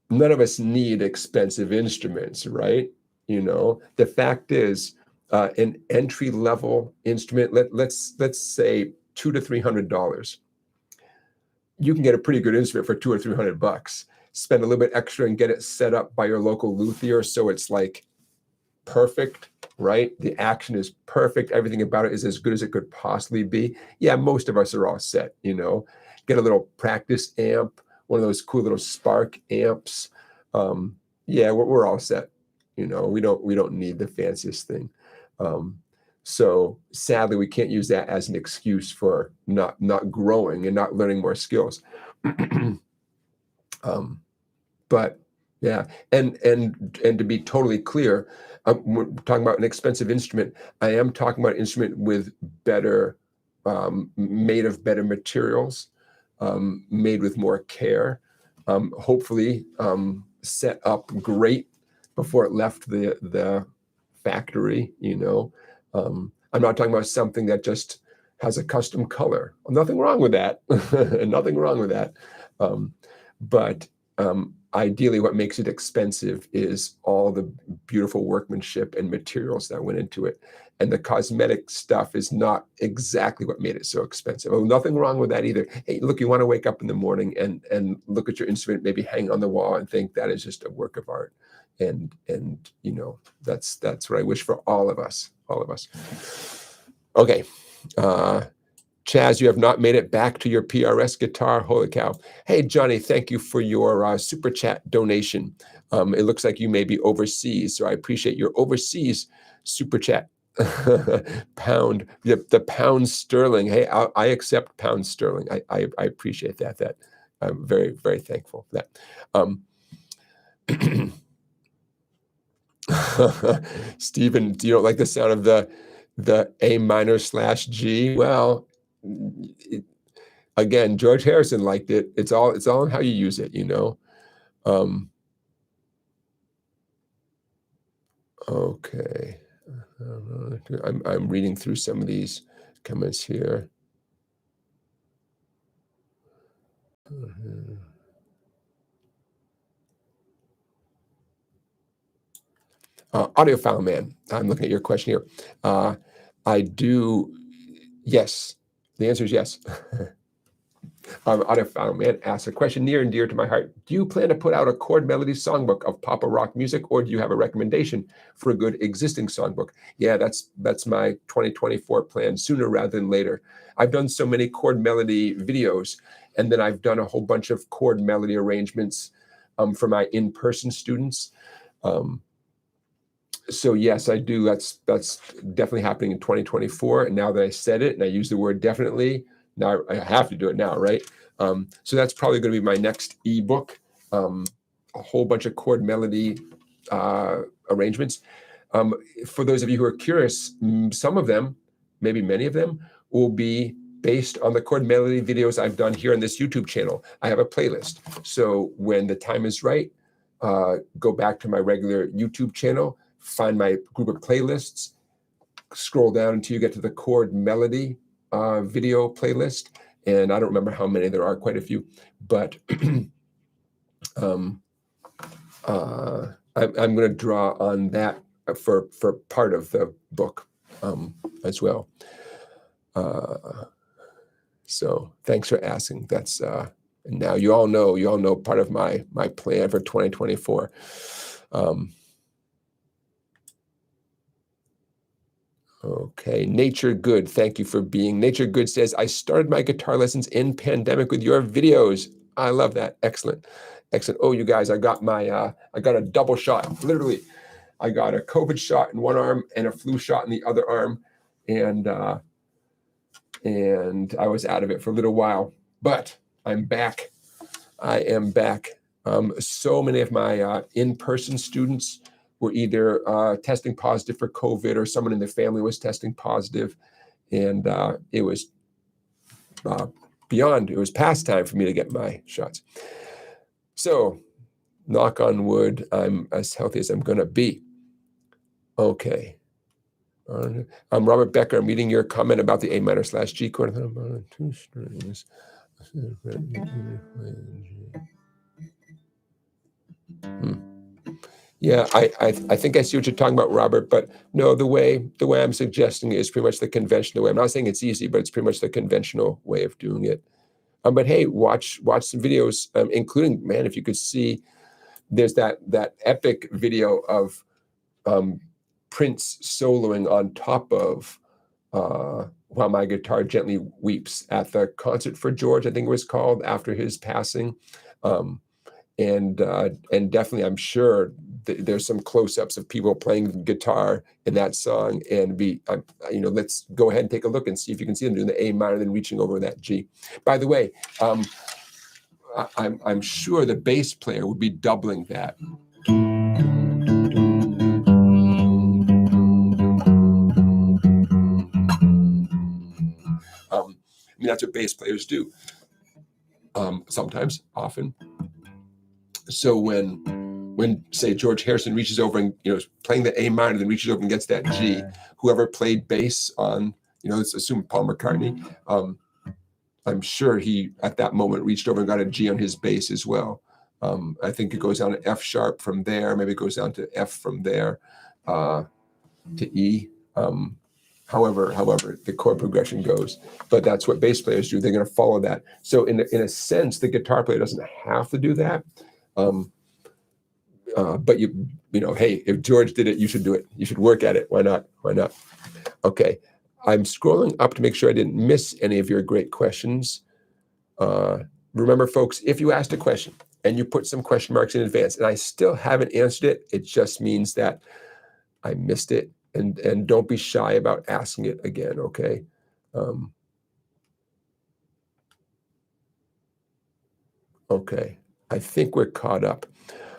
none of us need expensive instruments, right? The fact is, an entry-level instrument, let's say $200 to $300. You can get a pretty good instrument for $200 or $300. Spend a little bit extra and get it set up by your local luthier, so it's like perfect, right? The action is perfect. Everything about it is as good as it could possibly be. Yeah, most of us are all set, Get a little practice amp, one of those cool little Spark amps. Yeah, we're all set. We don't need the fanciest thing. So sadly, we can't use that as an excuse for not growing and not learning more skills. But yeah, and to be totally clear, we're talking about an expensive instrument. I am talking about an instrument with better, made of better materials, made with more care, hopefully set up great before it left the factory. I'm not talking about something that just has a custom color. Nothing wrong with that. Nothing wrong with that. But ideally, what makes it expensive is all the beautiful workmanship and materials that went into it. And the cosmetic stuff is not exactly what made it so expensive. Oh, nothing wrong with that either. Hey, look, you want to wake up in the morning and look at your instrument, maybe hang on the wall and think that is just a work of art. And that's what I wish for all of us. Okay. Chaz, you have not made it back to your PRS guitar. Holy cow. Hey, Johnny, thank you for your super chat donation. It looks like you may be overseas, so I appreciate your overseas super chat. Pound, the pound sterling. Hey, I accept pound sterling. I appreciate that. I'm very, very thankful for that. Stephen, do you don't like the sound of the A minor / G? Well, again, George Harrison liked it. It's all in how you use it, Okay. I'm reading through some of these comments here. Audiophile Man, I'm looking at your question here. I do, yes. The answer is yes. Audiophile Man asks a question near and dear to my heart. Do you plan to put out a chord-melody songbook of pop or rock music, or do you have a recommendation for a good existing songbook? Yeah, that's my 2024 plan, sooner rather than later. I've done so many chord-melody videos, and then I've done a whole bunch of chord-melody arrangements for my in-person students. So yes, I do. That's definitely happening in 2024. And now that I said it and I use the word definitely, now I have to do it now, right? So that's probably going to be my next ebook, a whole bunch of chord-melody arrangements. For those of you who are curious, some of them, maybe many of them, will be based on the chord-melody videos I've done here on this YouTube channel. I have a playlist. So when the time is right, go back to my regular YouTube channel, find my group of playlists, scroll down until you get to the chord-melody video playlist. And I don't remember how many there are, quite a few. But I'm going to draw on that for part of the book as well. So thanks for asking. That's and now you all know part of my plan for 2024. Okay, Nature Good, thank you for being. Nature Good says, I started my guitar lessons in pandemic with your videos. I love that. Excellent. Oh, you guys, I got a double shot. Literally, I got a COVID shot in one arm and a flu shot in the other arm, and I was out of it for a little while, but I'm back. I am back. So many of my in-person students were either testing positive for COVID or someone in their family was testing positive. And it was it was past time for me to get my shots. So, knock on wood, I'm as healthy as I'm going to be. Okay. I'm Robert Becker. I'm reading your comment about the A minor / G chord. Two strings. Yeah, I think I see what you're talking about, Robert. But no, the way I'm suggesting it is pretty much the conventional way. I'm not saying it's easy, but it's pretty much the conventional way of doing it. But hey, watch some videos, including, man, if you could see, there's that epic video of Prince soloing on top of While My Guitar Gently Weeps at the concert for George, I think it was called, after his passing. And definitely, I'm sure there's some close-ups of people playing guitar in that song. And let's go ahead and take a look and see if you can see them doing the A minor, then reaching over that G. By the way, I'm sure the bass player would be doubling that. That's what bass players do. Sometimes, often. So when say George Harrison reaches over and is playing the A minor, then reaches over and gets that G, whoever played bass on, let's assume Paul McCartney, I'm sure he at that moment reached over and got a G on his bass as well. I think it goes down to F sharp from there, maybe it goes down to F from there to E. However the chord progression goes, but that's what bass players do. They're going to follow that. So in a sense, the guitar player doesn't have to do that. But hey, if George did it, you should do it. You should work at it. Why not? Okay. I'm scrolling up to make sure I didn't miss any of your great questions. Remember, folks, if you asked a question and you put some question marks in advance and I still haven't answered it, it just means that I missed it. And don't be shy about asking it again, okay? Okay, I think we're caught up.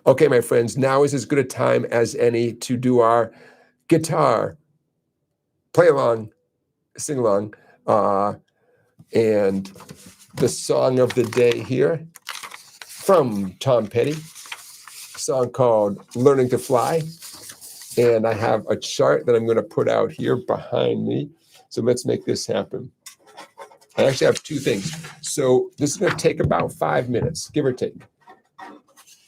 Okay, my friends, now is as good a time as any to do our guitar play along, sing along, and the song of the day here from Tom Petty, a song called Learning to Fly. And I have a chart that I'm going to put out here behind me. So let's make this happen. I actually have two things. So this is going to take about 5 minutes, give or take.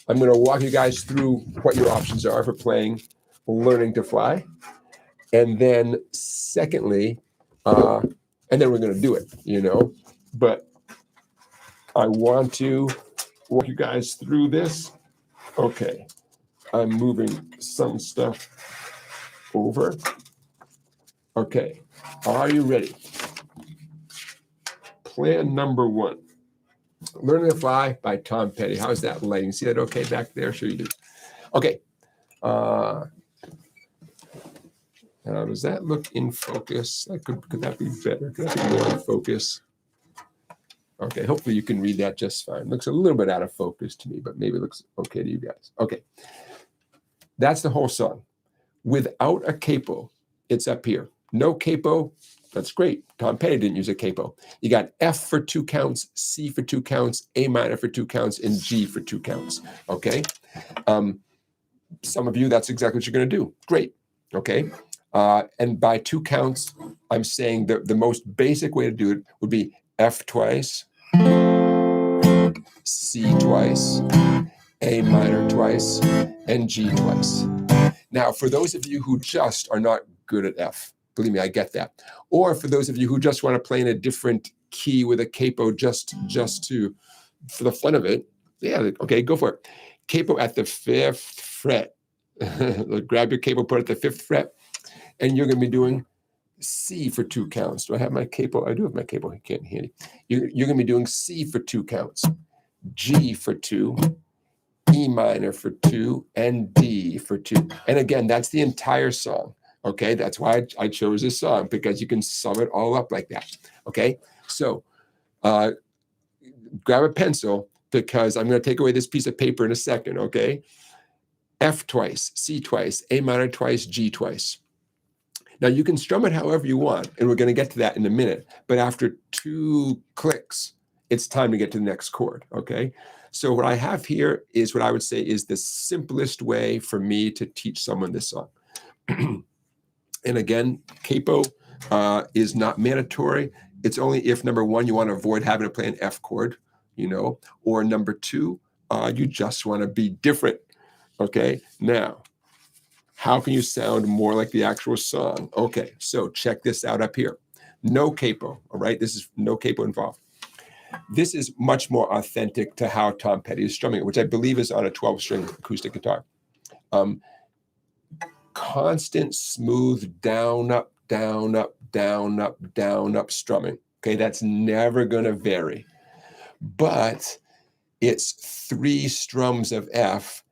I'm going to walk you guys through what your options are for playing Learning to Fly. And then secondly, and then we're going to do it, But I want to walk you guys through this. Okay. I'm moving some stuff over. Okay. Are you ready? Plan number 1. Learning to Fly by Tom Petty. How's that lighting? See that okay back there? Sure you do. Okay. Now, does that look in focus? Could that be better? Could that be more in focus? Okay, hopefully you can read that just fine. Looks a little bit out of focus to me, but maybe it looks okay to you guys. Okay. That's the whole song. Without a capo, it's up here. No capo, that's great. Tom Petty didn't use a capo. You got F for 2 counts, C for 2 counts, A minor for 2 counts, and G for 2 counts. Okay? Some of you, that's exactly what you're going to do. Great. Okay? And by 2 counts, I'm saying that the most basic way to do it would be F twice, C twice, A minor twice, and G twice. Now, for those of you who just are not good at F, believe me, I get that. Or for those of you who just want to play in a different key with a capo just for the fun of it, yeah, okay, go for it. Capo at the 5th fret. Grab your capo, put it at the 5th fret, and you're going to be doing C for 2 counts. Do I have my capo? I do have my capo. I can't hear it. You're going to be doing C for 2 counts, G for 2, E minor for 2, and D for 2. And again, that's the entire song. Okay, that's why I chose this song, because you can sum it all up like that. Okay, so grab a pencil, because I'm going to take away this piece of paper in a second, okay? F twice, C twice, A minor twice, G twice. Now you can strum it however you want, and we're going to get to that in a minute. But after 2 clicks, it's time to get to the next chord, okay? So what I have here is what I would say is the simplest way for me to teach someone this song. And again, capo is not mandatory. It's only if, number one, you want to avoid having to play an F chord, you know, or number two, you just want to be different, okay? Now, how can you sound more like the actual song? Okay, so check this out up here. No capo, all right? This is no capo involved. This is much more authentic to how Tom Petty is strumming it, which I believe is on a 12-string acoustic guitar. Constant, smooth, down, up, down, up, down, up, down, up strumming. Okay, that's never going to vary. But it's 3 strums of F,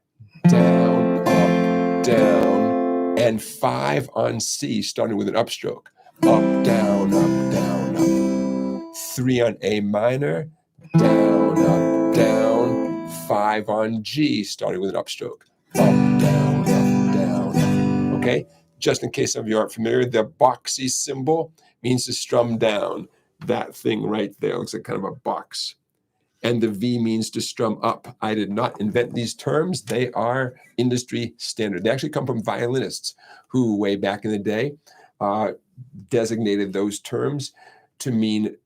down, up, down, and 5 on C, starting with an upstroke. Up, down, up, down, up. 3 on A minor, down, up, down. 5 on G, starting with an upstroke. Up, down, up, down, up. Okay? Just in case some of you aren't familiar, the boxy symbol means to strum down. That thing right there looks like kind of a box. And the V means to strum up. I did not invent these terms. They are industry standard. They actually come from violinists who, way back in the day, designated those terms to mean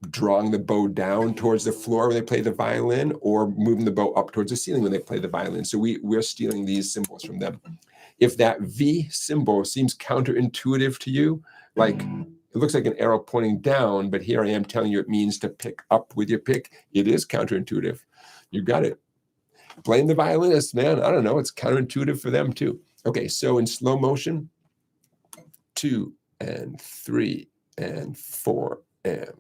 drawing the bow down towards the floor when they play the violin, or moving the bow up towards the ceiling when they play the violin. So we're stealing these symbols from them. If that V symbol seems counterintuitive to you, like it looks like an arrow pointing down, but here I am telling you it means to pick up with your pick, it is counterintuitive. You got it. Blame the violinist, man. I don't know. It's counterintuitive for them too. Okay, so in slow motion, 2 and 3 and 4 and.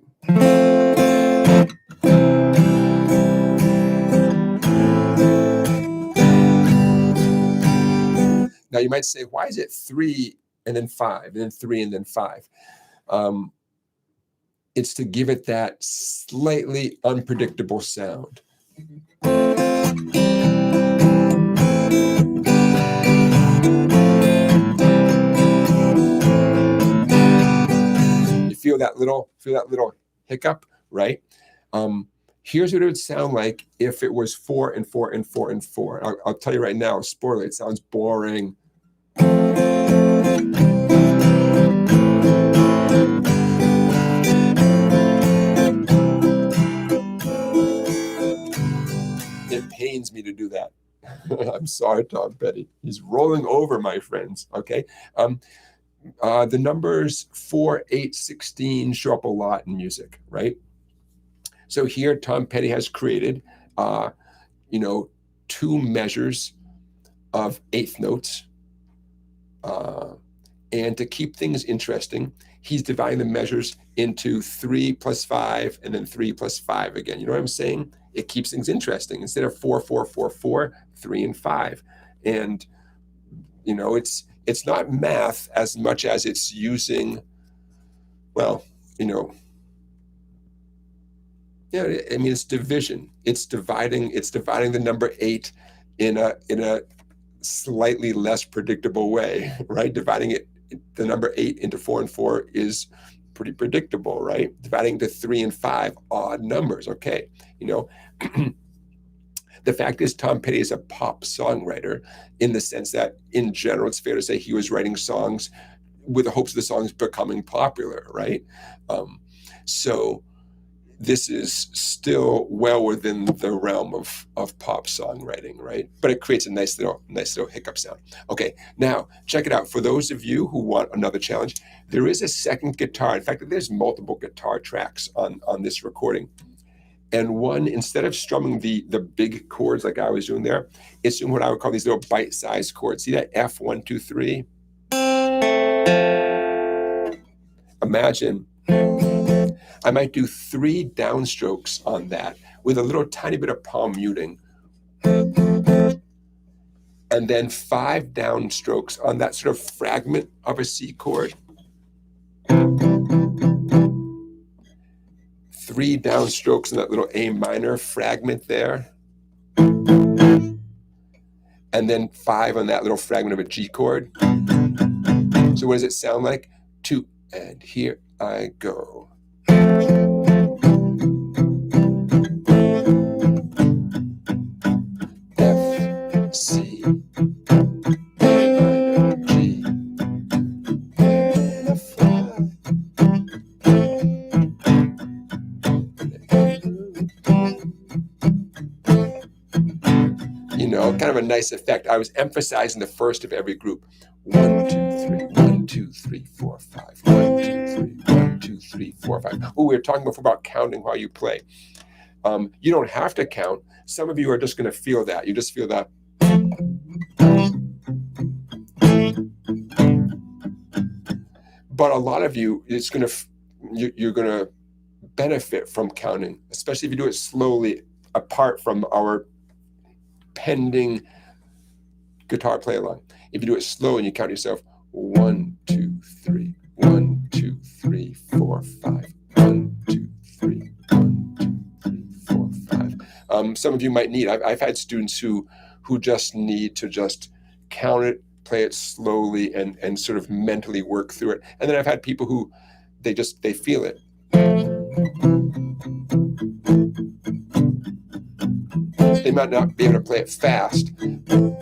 Now you might say, why is it 3 and then 5 and then 3 and then 5? It's to give it that slightly unpredictable sound. You feel that little hiccup, right? Here's what it would sound like if it was 4 and 4 and 4 and 4. I'll tell you right now, spoiler, it sounds boring. It pains me to do that. I'm sorry, Tom Petty. He's rolling over, my friends, okay? The numbers 4, 8, 16 show up a lot in music, right? So here, Tom Petty has created, 2 measures of 8th notes. And to keep things interesting, he's dividing the measures into 3 plus 5 and then 3 plus 5 again. You know what I'm saying? It keeps things interesting. Instead of 4, 4, 4, 4, 3 and 5. And, it's not math as much as it's using, it's division. It's dividing the number 8 in a slightly less predictable way, right? Dividing the number 8 into 4 and 4 is pretty predictable, right? Dividing to 3 and 5, odd numbers, okay. The fact is, Tom Petty is a pop songwriter in the sense that, in general, it's fair to say he was writing songs with the hopes of the songs becoming popular, right? So this is still well within the realm of pop songwriting, right? But it creates a nice little hiccup sound. Okay, now check it out. For those of you who want another challenge, there is a second guitar. In fact, there's multiple guitar tracks on this recording. And one, instead of strumming the big chords like I was doing there, it's doing what I would call these little bite-sized chords. See that F, 1, 2, 3? Imagine I might do 3 downstrokes on that with a little tiny bit of palm muting. And then 5 downstrokes on that sort of fragment of a C chord. 3 3 downstrokes in that little A minor fragment there, and then 5 on that little fragment of a G chord. So what does it sound like? 2, and here I go. F, C, A minor, G, and a 5. You know, kind of a nice effect. I was emphasizing the first of every group. 1, 2, 3, 1, 2, 3, 4, 5. 1, 2, 3, 1, 2, 3, 4, 5. Oh, we were talking before about counting while you play. You don't have to count. Some of you are just going to feel that. You just feel that. But a lot of you, you're going to benefit from counting, especially if you do it slowly, apart from our pending guitar play along. If you do it slow and you count yourself, 1, 2, 3, 1, 2, 3, 4, 5, 1, 2, 3, 1, 2, 3, 4, 5. Some of you might need. I've had students who just need to just count it, play it slowly, and sort of mentally work through it. And then I've had people who they feel it. They might not be able to play it fast,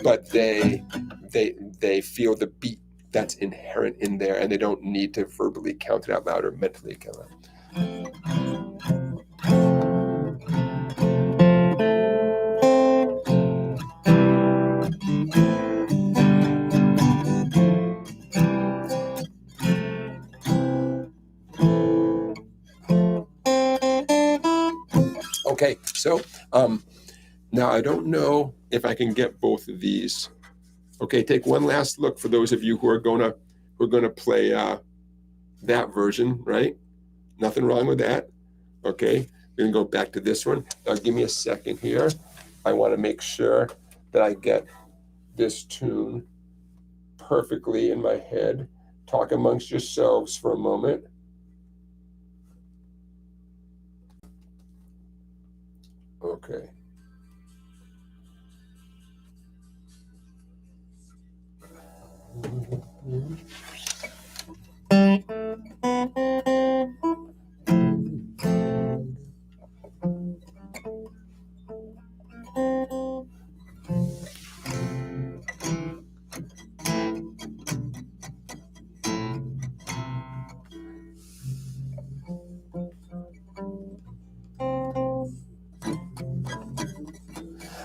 but they feel the beat that's inherent in there, and they don't need to verbally count it out loud or mentally count it out. Okay, so now I don't know if I can get both of these. Okay, take one last look for those of you who are gonna play that version, right? Nothing wrong with that. Okay, we're gonna go back to this one. Now give me a second here. I want to make sure that I get this tune perfectly in my head. Talk amongst yourselves for a moment. Okay.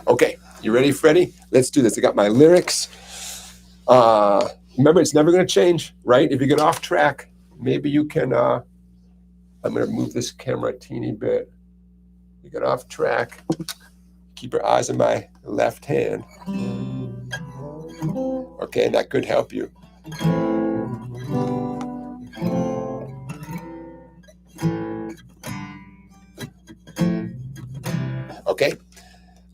Okay, you ready, Freddie? Let's do this. I got my lyrics. Remember, it's never going to change, right? If you get off track, maybe you can, I'm going to move this camera a teeny bit. You get off track, keep your eyes on my left hand. Okay, and that could help you. Okay,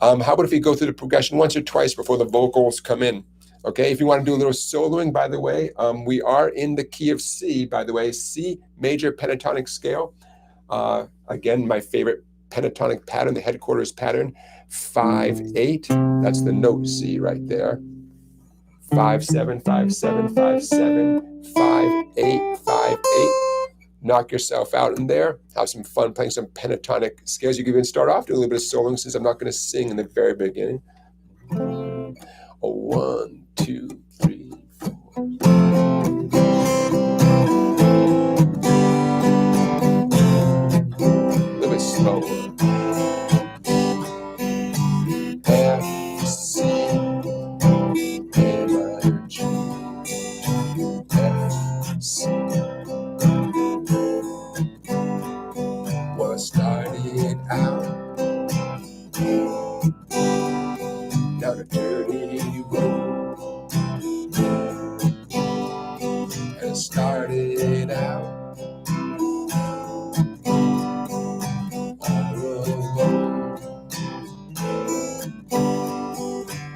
how about if you go through the progression once or twice before the vocals come in? Okay, if you want to do a little soloing, by the way, we are in the key of C, by the way, C major pentatonic scale. Again, my favorite pentatonic pattern, the headquarters pattern, 5/8. That's the note C right there. 5/7, 5/7, 5/7, 5/8, 5/8. Knock yourself out in there. Have some fun playing some pentatonic scales. You can even start off doing a little bit of soloing since I'm not going to sing in the very beginning. 1, 2, 3, 4. A little bit slower. F, C, A minor, G, F, C. Well, I started out down a dirty road, and I started out all alone,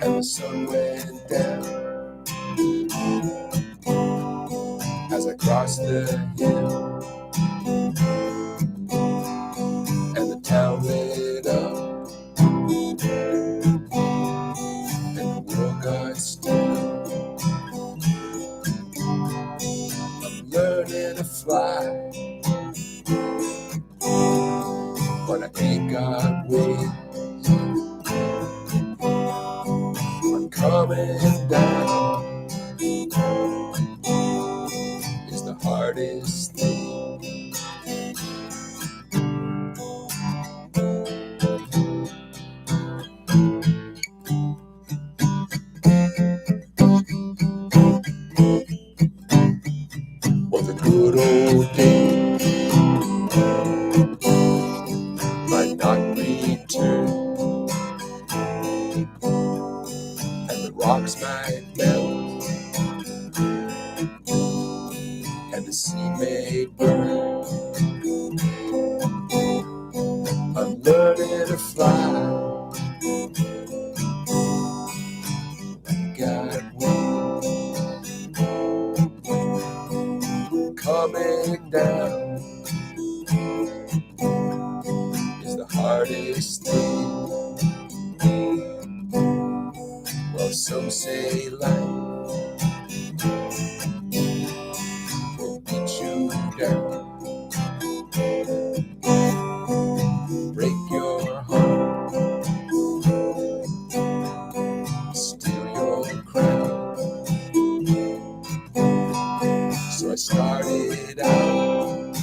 and the sun went down as I crossed the hill. coming down is the hardest thing. Well, the good old days might not return, and the rocks might melt, and the sea may burn. I'm learning to fly. Got wind coming down is the hardest thing. Well, some say life will beat you down, break your heart, steal your crown. So I started out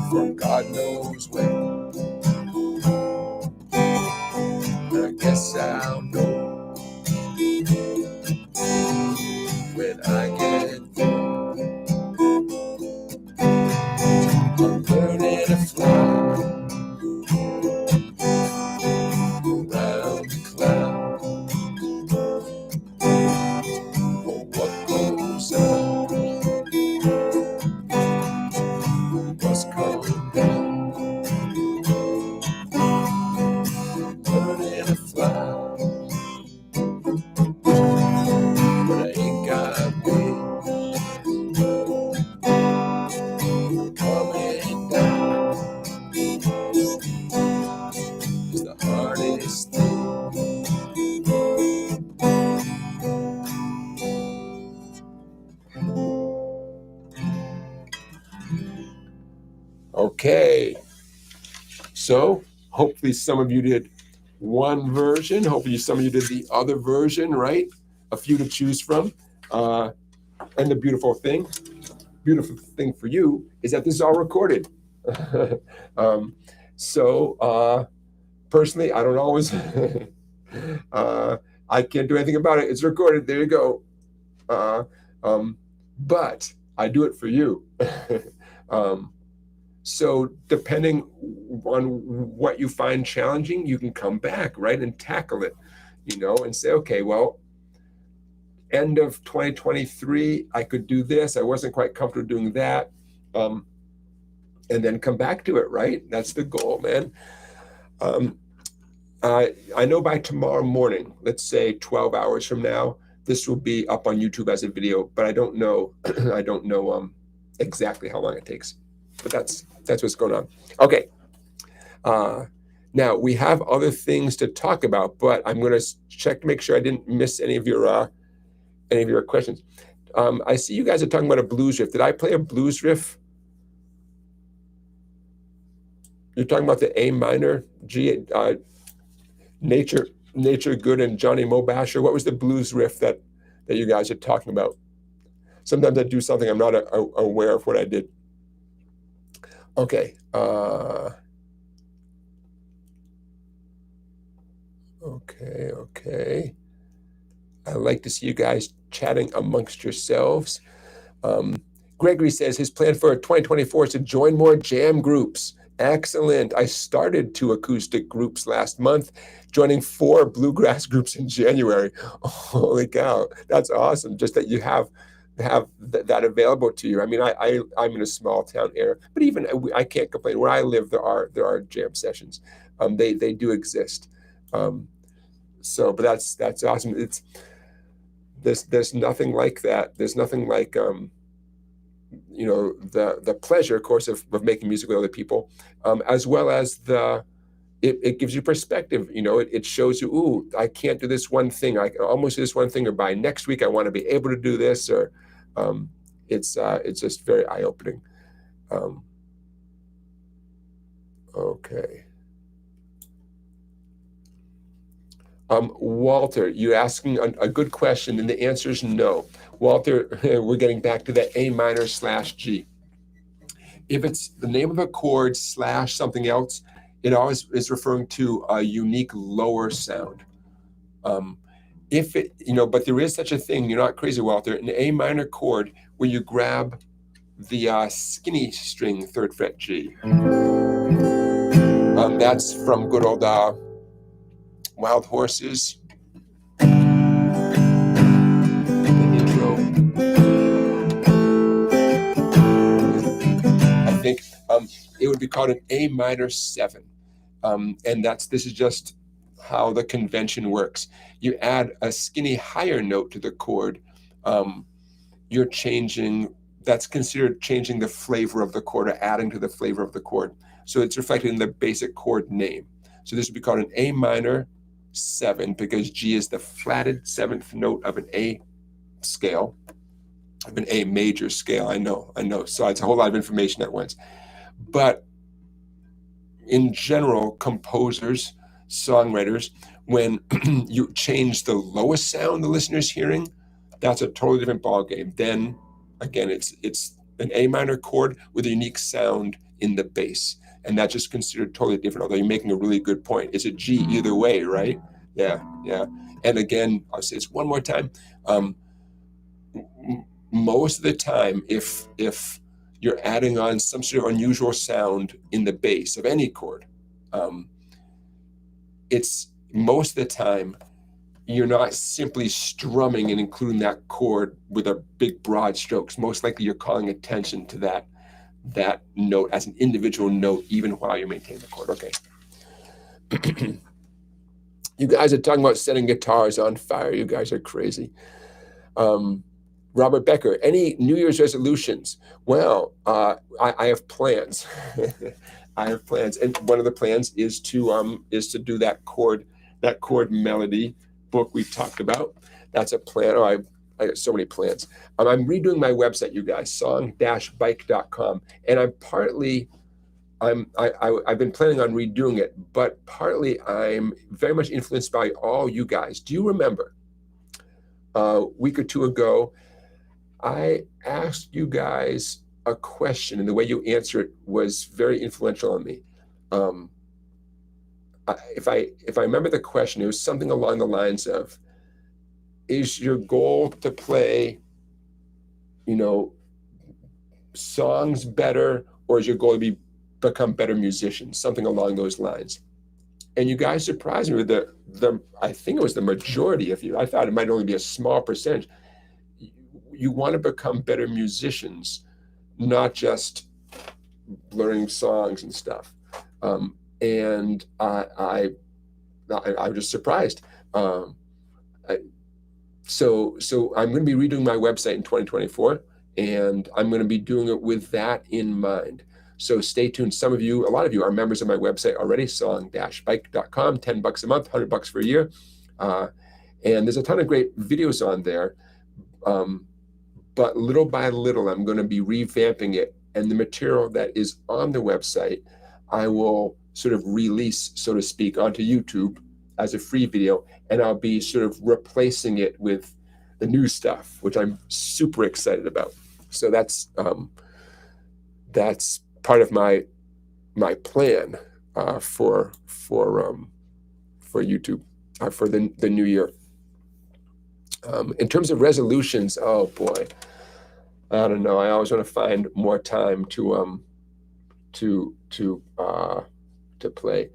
from God knows where, and I guess I'll know when I get there. I'm learning to fly around the cloud. Oh, what goes up must come down. Learning to fly, but I ain't got wings. Coming down is the hardest thing. Okay, so hopefully some of you did one version. Hopefully some of you did the other version, right? A few to choose from. And the beautiful thing for you is that this is all recorded. Personally, I don't always, I can't do anything about it. It's recorded. There you go. But I do it for you. So depending on what you find challenging, you can come back, right, and tackle it, and say, okay, well, end of 2023, I could do this. I wasn't quite comfortable doing that. And then come back to it, right? That's the goal, man. I know by tomorrow morning, let's say 12 hours from now, this will be up on YouTube as a video, but I don't know. I don't know exactly how long it takes. But that's what's going on. Okay. Now we have other things to talk about, but I'm going to check to make sure I didn't miss any of your questions. I see you guys are talking about a blues riff. Did I play a blues riff? You're talking about the A minor, G, Nature Good and Johnny Mobasher. What was the blues riff that you guys are talking about? Sometimes I do something I'm not aware of what I did. Okay. Okay. I like to see you guys chatting amongst yourselves. Gregory says his plan for 2024 is to join more jam groups. Excellent. I started 2 acoustic groups last month, joining 4 bluegrass groups in January. Holy cow. That's awesome. Just that you have that available to you. I mean, I'm in a small town area, but even I can't complain. Where I live, there are jam sessions. They do exist. But that's awesome. There's nothing like that. There's nothing like the pleasure, of course, of making music with other people, as well as it gives you perspective. It shows you, ooh, I can't do this one thing. I can almost do this one thing, or by next week I want to be able to do this, or it's just very eye-opening. Okay. Walter, you're asking a good question, and the answer is no. Walter, we're getting back to that A minor / G. If it's the name of a chord / something else, it always is referring to a unique lower sound. If it, but there is such a thing, you're not crazy, Walter, an A minor chord where you grab the skinny string 3rd fret G. That's from good old Wild Horses. The intro. I think it would be called an A minor 7. And this is just how the convention works. You add a skinny higher note to the chord, you're changing, that's considered changing the flavor of the chord or adding to the flavor of the chord. So it's reflected in the basic chord name. So this would be called an A minor 7 because G is the flatted 7th note of an A scale, of an A major scale. I know. So it's a whole lot of information at once. But in general, composers, songwriters, when you change the lowest sound the listener's hearing, that's a totally different ballgame. Then, again, it's an A minor chord with a unique sound in the bass, and that's just considered totally different. Although you're making a really good point, it's a G either way, right? Yeah. And again, I'll say this one more time. Most of the time, if you're adding on some sort of unusual sound in the bass of any chord, it's most of the time you're not simply strumming and including that chord with a big broad strokes. Most likely you're calling attention to that note as an individual note, even while you're maintaining the chord. Okay. You guys are talking about setting guitars on fire. You guys are crazy. Robert Becker, any New Year's resolutions? Well, I have plans. I have plans, and one of the plans is to do that chord-melody book we talked about. That's a plan. Oh, I got so many plans. I'm redoing my website, you guys, song-bike.com, and I've been planning on redoing it, but partly I'm very much influenced by all you guys. Do you remember a week or two ago, I asked you guys a question, and the way you answered it was very influential on me. If I remember the question, it was something along the lines of, is your goal to play, songs better, or is your goal to become better musicians? Something along those lines. And you guys surprised me with I think it was the majority of you. I thought it might only be a small percentage. You want to become better musicians, not just learning songs and stuff. And I was just surprised. So I'm going to be redoing my website in 2024, and I'm going to be doing it with that in mind. So stay tuned. A lot of you are members of my website already, song-bike.com, $10 a month, $100 for a year. And there's a ton of great videos on there. But little by little, I'm going to be revamping it. And the material that is on the website, I will sort of release, so to speak, onto YouTube as a free video. And I'll be sort of replacing it with the new stuff, which I'm super excited about. So that's part of my plan for YouTube for the new year. In terms of resolutions, oh boy, I don't know. I always want to find more time to play.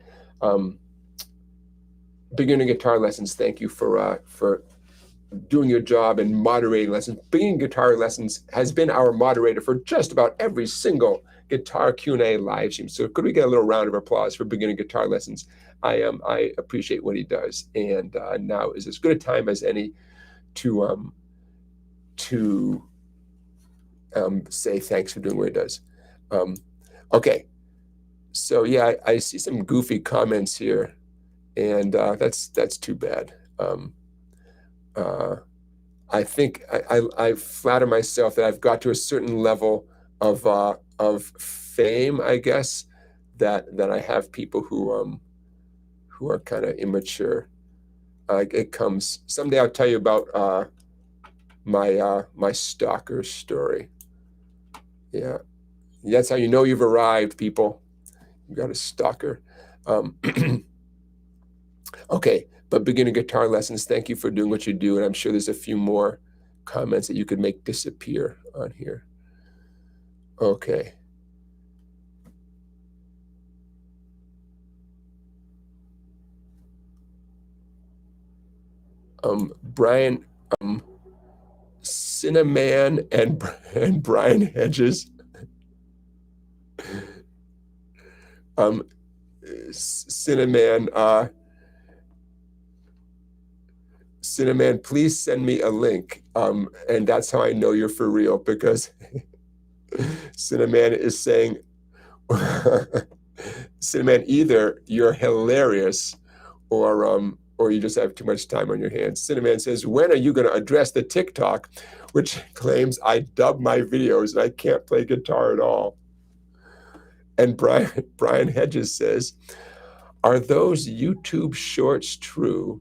Beginner guitar lessons. Thank you for doing your job and moderating lessons. Beginning guitar lessons has been our moderator for just about every single guitar Q&A live stream. So could we get a little round of applause for beginning guitar lessons? I appreciate what he does, and now is as good a time as any to say thanks for doing what he does. Okay, so yeah, I see some goofy comments here, and that's too bad. I think I flatter myself that I've got to a certain level of fame, I guess, that I have people who are kind of immature. it comes someday. I'll tell you about my stalker story. Yeah, that's how you know you've arrived, people. You got a stalker. Okay, but beginner guitar lessons. Thank you for doing what you do, and I'm sure there's a few more comments that you could make disappear on here. Okay. Brian, Cinnamon and Brian Hedges. Cinnamon, Cinnamon, please send me a link. And that's how I know you're for real, because Cinnamon is saying, Cinnamon, either you're hilarious or you just have too much time on your hands. Cinnamon says, when are you going to address the TikTok, which claims I dub my videos and I can't play guitar at all? And Brian Hedges says, are those YouTube shorts true?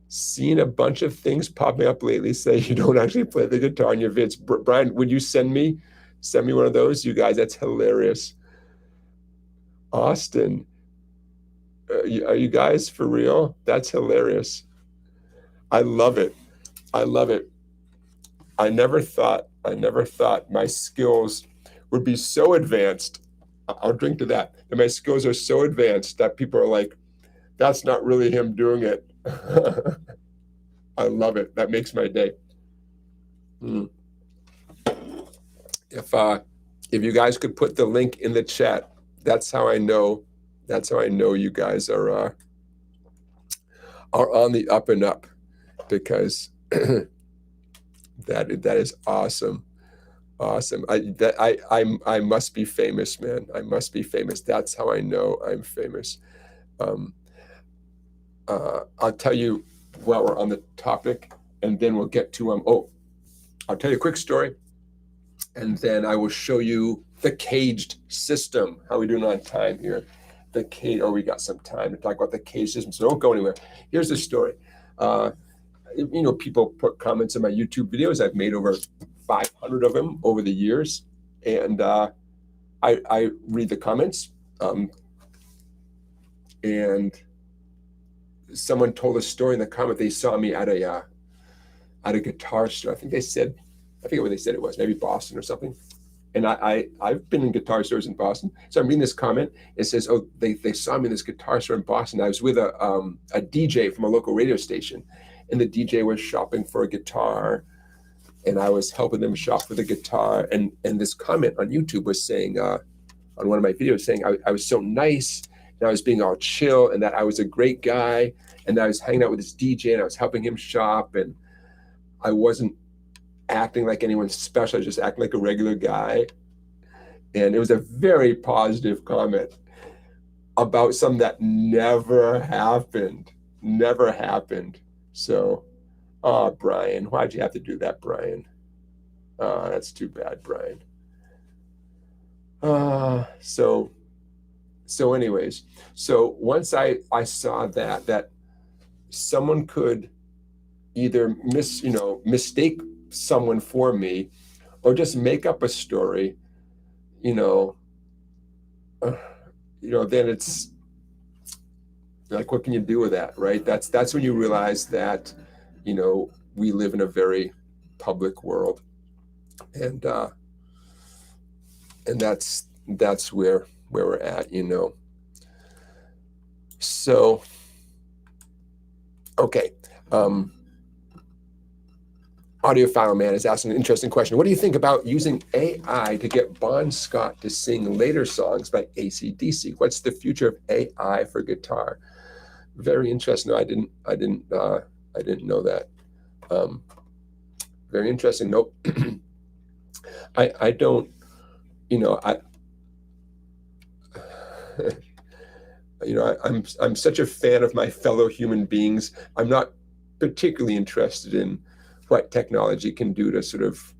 Seen a bunch of things popping up lately say you don't actually play the guitar in your vids. Brian, would you send me one of those? You guys, that's hilarious. Austin, are you guys for real? That's hilarious. I love it. I love it. I never thought my skills would be so advanced. I'll drink to that. And my skills are so advanced that people are like, that's not really him doing it. I love it. That makes my day. If you guys could put the link in the chat, that's how I know you guys are on the up and up, because that is awesome. Awesome. I must be famous, man. I must be famous. That's how I know I'm famous. I'll tell you while we're on the topic, and then we'll get to I'll tell you a quick story, and then I will show you the caged system. How are we doing on time here? The cage. Oh, we got some time to talk about the caged system, so don't go anywhere. Here's the story. People put comments in my YouTube videos. I've made over 500 of them over the years, and I read the comments. And someone told a story in the comment. They saw me at a guitar store. I forget what they said it was, maybe Boston or something. And I've been in guitar stores in Boston. So I'm reading this comment. It says, oh, they saw me in this guitar store in Boston. I was with a DJ from a local radio station, and the DJ was shopping for a guitar, and I was helping them shop for the guitar. And this comment on YouTube was saying, on one of my videos, saying I was so nice, and I was being all chill, and that I was a great guy, and that I was hanging out with this DJ, and I was helping him shop, and I wasn't acting like anyone special. I was just acting like a regular guy. And it was a very positive comment about something that never happened. So, Brian, why'd you have to do that, Brian? That's too bad, Brian. So anyways, so once I saw that someone could either mistake someone for me, or just make up a story, then it's like, what can you do with that, right? That's when you realize that, we live in a very public world, and that's where we're at, So, okay. Audiophile Man is asking an interesting question. What do you think about using AI to get Bon Scott to sing later songs by AC/DC? What's the future of AI for guitar? Very interesting. No, I didn't know that. Very interesting. Nope. I don't. I'm such a fan of my fellow human beings. I'm not particularly interested in what technology can do to sort of,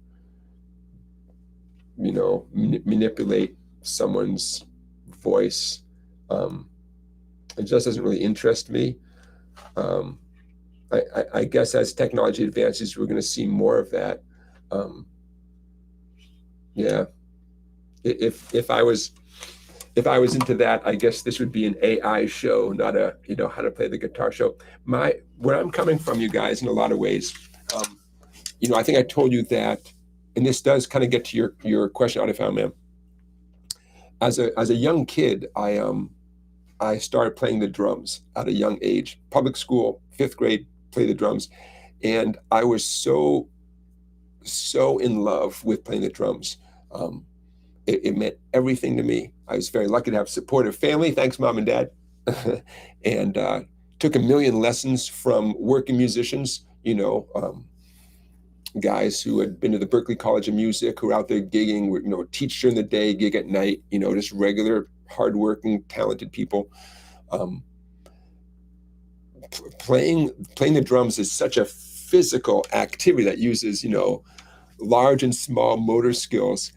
manipulate someone's voice. It just doesn't really interest me. I guess as technology advances, we're going to see more of that. Yeah, if I was into that, I guess this would be an AI show, not a how to play the guitar show. Where I'm coming from, you guys, in a lot of ways, I think I told you that, and this does kind of get to your question, Audiophile Man. As a young kid, I started playing the drums at a young age. Public school, 5th grade, play the drums, and I was so in love with playing the drums. It meant everything to me. I was very lucky to have a supportive family. Thanks, Mom and Dad. And took a million lessons from working musicians, guys who had been to the Berklee College of Music, who were out there gigging, teach during the day, gig at night, just regular, hardworking, talented people. Playing the drums is such a physical activity that uses, large and small motor skills.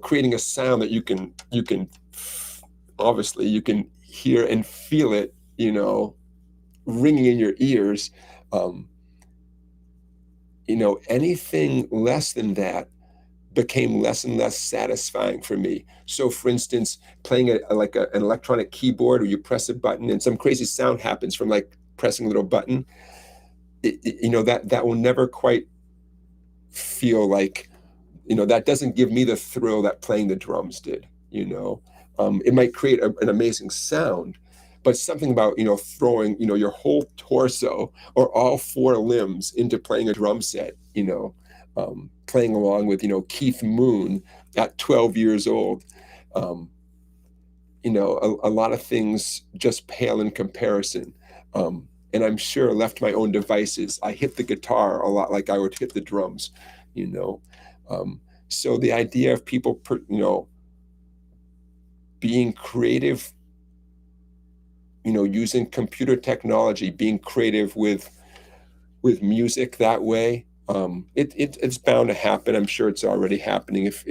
Creating a sound that you can obviously you can hear and feel it, ringing in your ears. Anything less than that became less and less satisfying for me. So, for instance, playing an electronic keyboard where you press a button and some crazy sound happens from like pressing a little button, that will never quite feel like, that doesn't give me the thrill that playing the drums did. It might create an amazing sound, but something about throwing your whole torso or all 4 limbs into playing a drum set, playing along with Keith Moon at 12 years old, a lot of things just pale in comparison. And I'm sure, left to my own devices, I hit the guitar a lot like I would hit the drums. So the idea of people being creative, using computer technology, being creative with music that way, it's bound to happen. I'm sure it's already happening if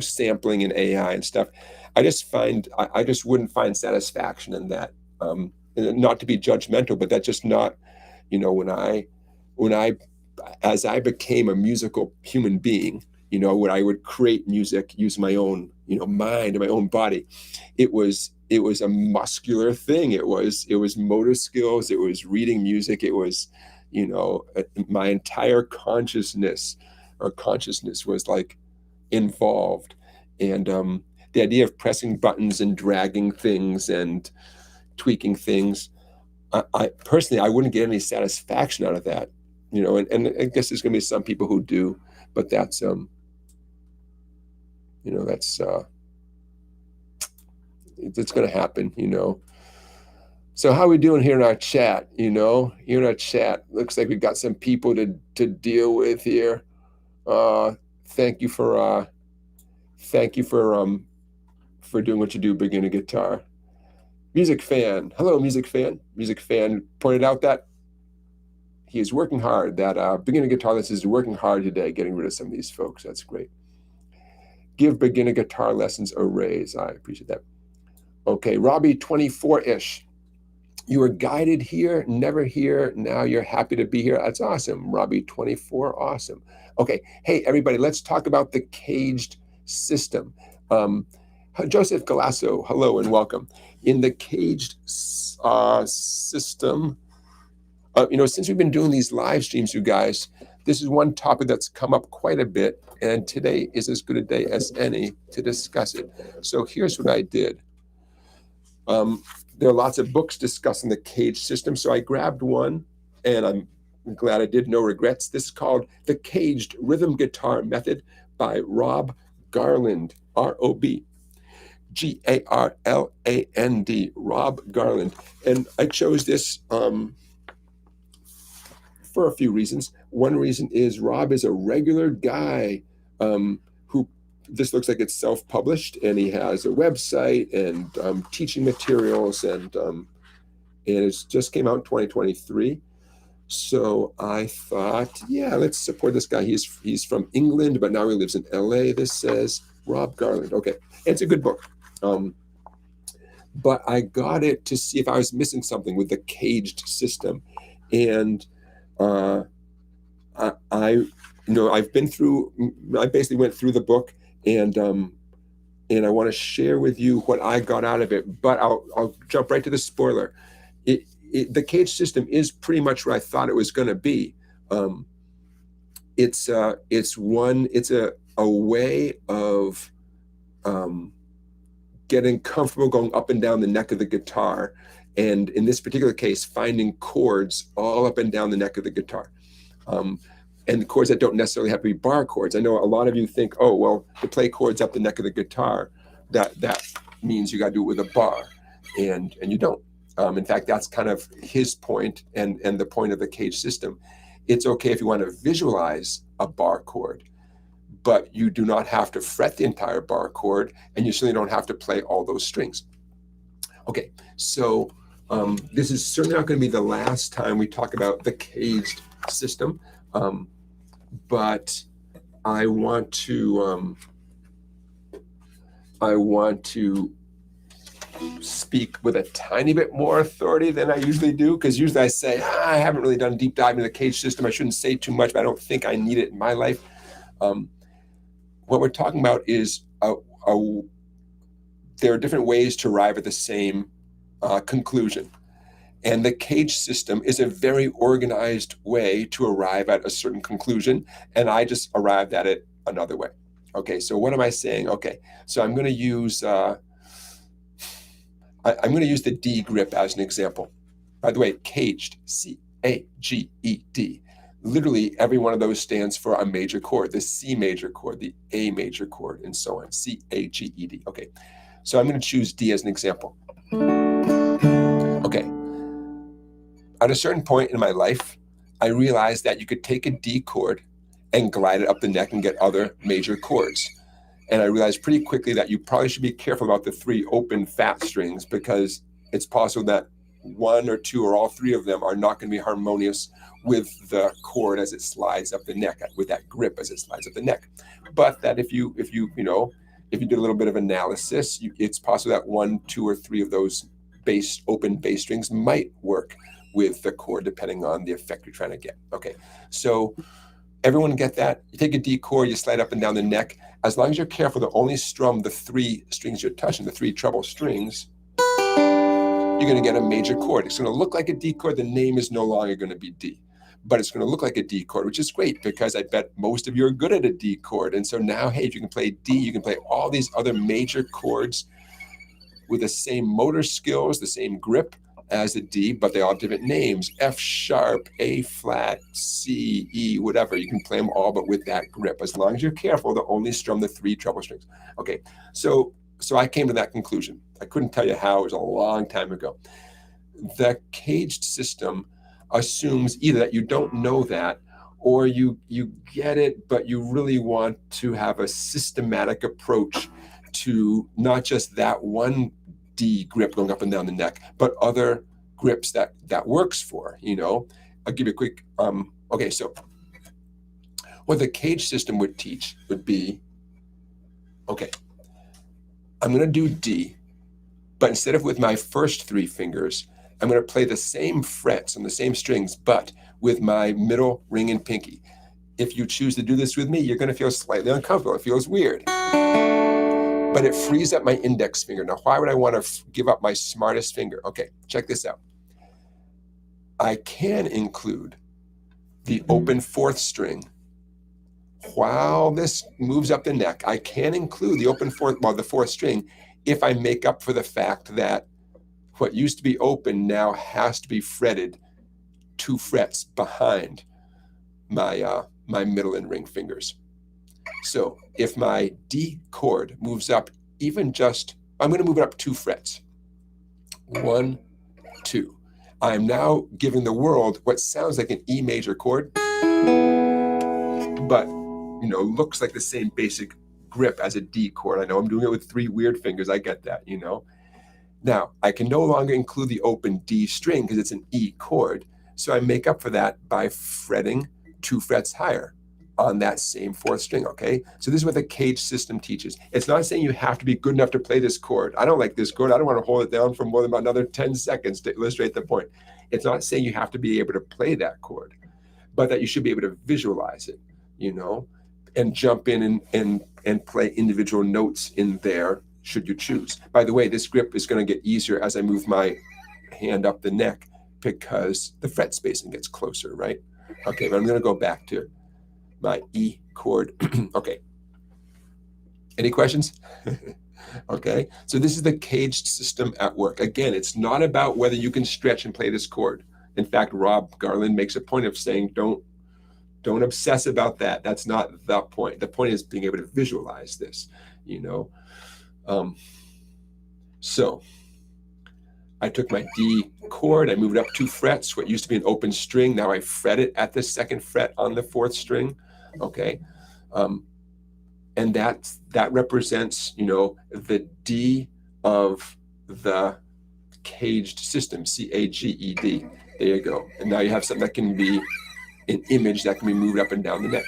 sampling and AI and stuff. I just wouldn't find satisfaction in that. Not to be judgmental, but that's just not, as I became a musical human being, when I would create music, use my own, mind and my own body, it was a muscular thing. It was motor skills. It was reading music. It was, my entire consciousness was like involved. And the idea of pressing buttons and dragging things and tweaking things, I personally, I wouldn't get any satisfaction out of that. And I guess there's going to be some people who do, but that's it's going to happen. So how are we doing here in our chat? Here in our chat, looks like we've got some people to deal with here. Thank you for doing what you do, beginner guitar. Music fan, hello, music fan. Music fan pointed out that he is working hard. That beginner guitar lessons is working hard today, getting rid of some of these folks. That's great. Give beginner guitar lessons a raise. I appreciate that. Okay, Robbie, 24-ish. You were guided here, never here. Now you're happy to be here. That's awesome. Robbie, 24, awesome. Okay, hey, everybody, let's talk about the caged system. Joseph Galasso, hello and welcome. In the caged system, since we've been doing these live streams, you guys, this is one topic that's come up quite a bit, and today is as good a day as any to discuss it. So here's what I did. There are lots of books discussing the caged system, so I grabbed one, and I'm glad I did, no regrets. This is called The Caged Rhythm Guitar Method by Rob Garland, R-O-B. Garland, Rob Garland. And I chose this for a few reasons. One reason is Rob is a regular guy who, this looks like it's self-published, and he has a website and teaching materials, and it just came out in 2023. So I thought, yeah, let's support this guy. He's from England, but now he lives in LA. This says Rob Garland. Okay, it's a good book. but I got it to see if I was missing something with the caged system. And I've been through, I basically went through the book, and I want to share with you what I got out of it, but I'll jump right to the spoiler. The cage system is pretty much what I thought it was going to be. It's a way of getting comfortable going up and down the neck of the guitar, and in this particular case, finding chords all up and down the neck of the guitar. And chords that don't necessarily have to be bar chords. I know a lot of you think, oh, well, to play chords up the neck of the guitar, that means you got to do it with a bar, and you don't. In fact, that's kind of his point, and the point of the cage system. It's okay if you want to visualize a bar chord, but you do not have to fret the entire bar chord, and you certainly don't have to play all those strings. Okay, so this is certainly not going to be the last time we talk about the caged system. But I want to speak with a tiny bit more authority than I usually do, because usually I say, I haven't really done a deep dive into the cage system. I shouldn't say too much, but I don't think I need it in my life. What we're talking about is there are different ways to arrive at the same conclusion. And the cage system is a very organized way to arrive at a certain conclusion, and I just arrived at it another way. Okay, so what am I saying? Okay, so I'm going to use the D grip as an example. By the way, caged, C-A-G-E-D. Literally, every one of those stands for a major chord: the C major chord, the A major chord, and so on. C-A-G-E-D. Okay, so I'm going to choose D as an example. Okay. At a certain point in my life, I realized that you could take a D chord and glide it up the neck and get other major chords. And I realized pretty quickly that you probably should be careful about the 3 open fat strings, because it's possible that 1 or 2 or all 3 of them are not going to be harmonious with the chord as it slides up the neck, with that grip as it slides up the neck. But that if you did a little bit of analysis, it's possible that 1, 2, or 3 of those open bass strings might work with the chord, depending on the effect you're trying to get. Okay, so everyone get that? You take a D chord, you slide up and down the neck. As long as you're careful to only strum the 3 strings you're touching, the 3 treble strings, you're going to get a major chord. It's going to look like a D chord. The name is no longer going to be D, but it's going to look like a D chord, which is great, because I bet most of you are good at a D chord. And so now, hey, if you can play D, you can play all these other major chords with the same motor skills, the same grip as a D, but they all have different names: F sharp, A flat, C, E, whatever. You can play them all, but with that grip, as long as you're careful to only strum the 3 treble strings. Okay, so I came to that conclusion. I couldn't tell you how. It was a long time ago. The caged system assumes either that you don't know that, or you get it, but you really want to have a systematic approach to not just that one D grip going up and down the neck, but other grips that works for. I'll give you a quick. Okay, so what the cage system would teach would be, okay, I'm going to do D, but instead of with my first 3 fingers, I'm going to play the same frets on the same strings, but with my middle ring and pinky. If you choose to do this with me, you're going to feel slightly uncomfortable. It feels weird, but it frees up my index finger. Now, why would I want to give up my smartest finger? Okay, check this out. I can include the open 4th string while this moves up the neck. I can include the open 4th, the 4th string, if I make up for the fact that what used to be open now has to be fretted 2 frets behind my middle and ring fingers. So if my D chord moves up I'm going to move it up 2 frets. 1, 2. I'm now giving the world what sounds like an E major chord, but looks like the same basic grip as a D chord. I know I'm doing it with 3 weird fingers. I get that, Now, I can no longer include the open D string because it's an E chord. So I make up for that by fretting 2 frets higher on that same fourth string, okay? So this is what the cage system teaches. It's not saying you have to be good enough to play this chord. I don't like this chord. I don't want to hold it down for more than about another 10 seconds to illustrate the point. It's not saying you have to be able to play that chord, but that you should be able to visualize it, you know, and jump in and play individual notes in there should you choose. By the way, this grip is going to get easier as I move my hand up the neck because the fret spacing gets closer, right? Okay, but I'm going to go back to my E chord. Okay. Any questions? Okay, so this is the caged system at work. Again, it's not about whether you can stretch and play this chord. In fact, Rob Garland makes a point of saying, don't obsess about that. That's not the point. The point is being able to visualize this, you know. So I took my D chord, I moved it up 2 frets, what used to be an open string. Now I fret it at the 2nd fret on the 4th string. Okay, and that represents, you know, the D of the caged system, C-A-G-E-D. There you go. And now you have something that can be an image that can be moved up and down the neck.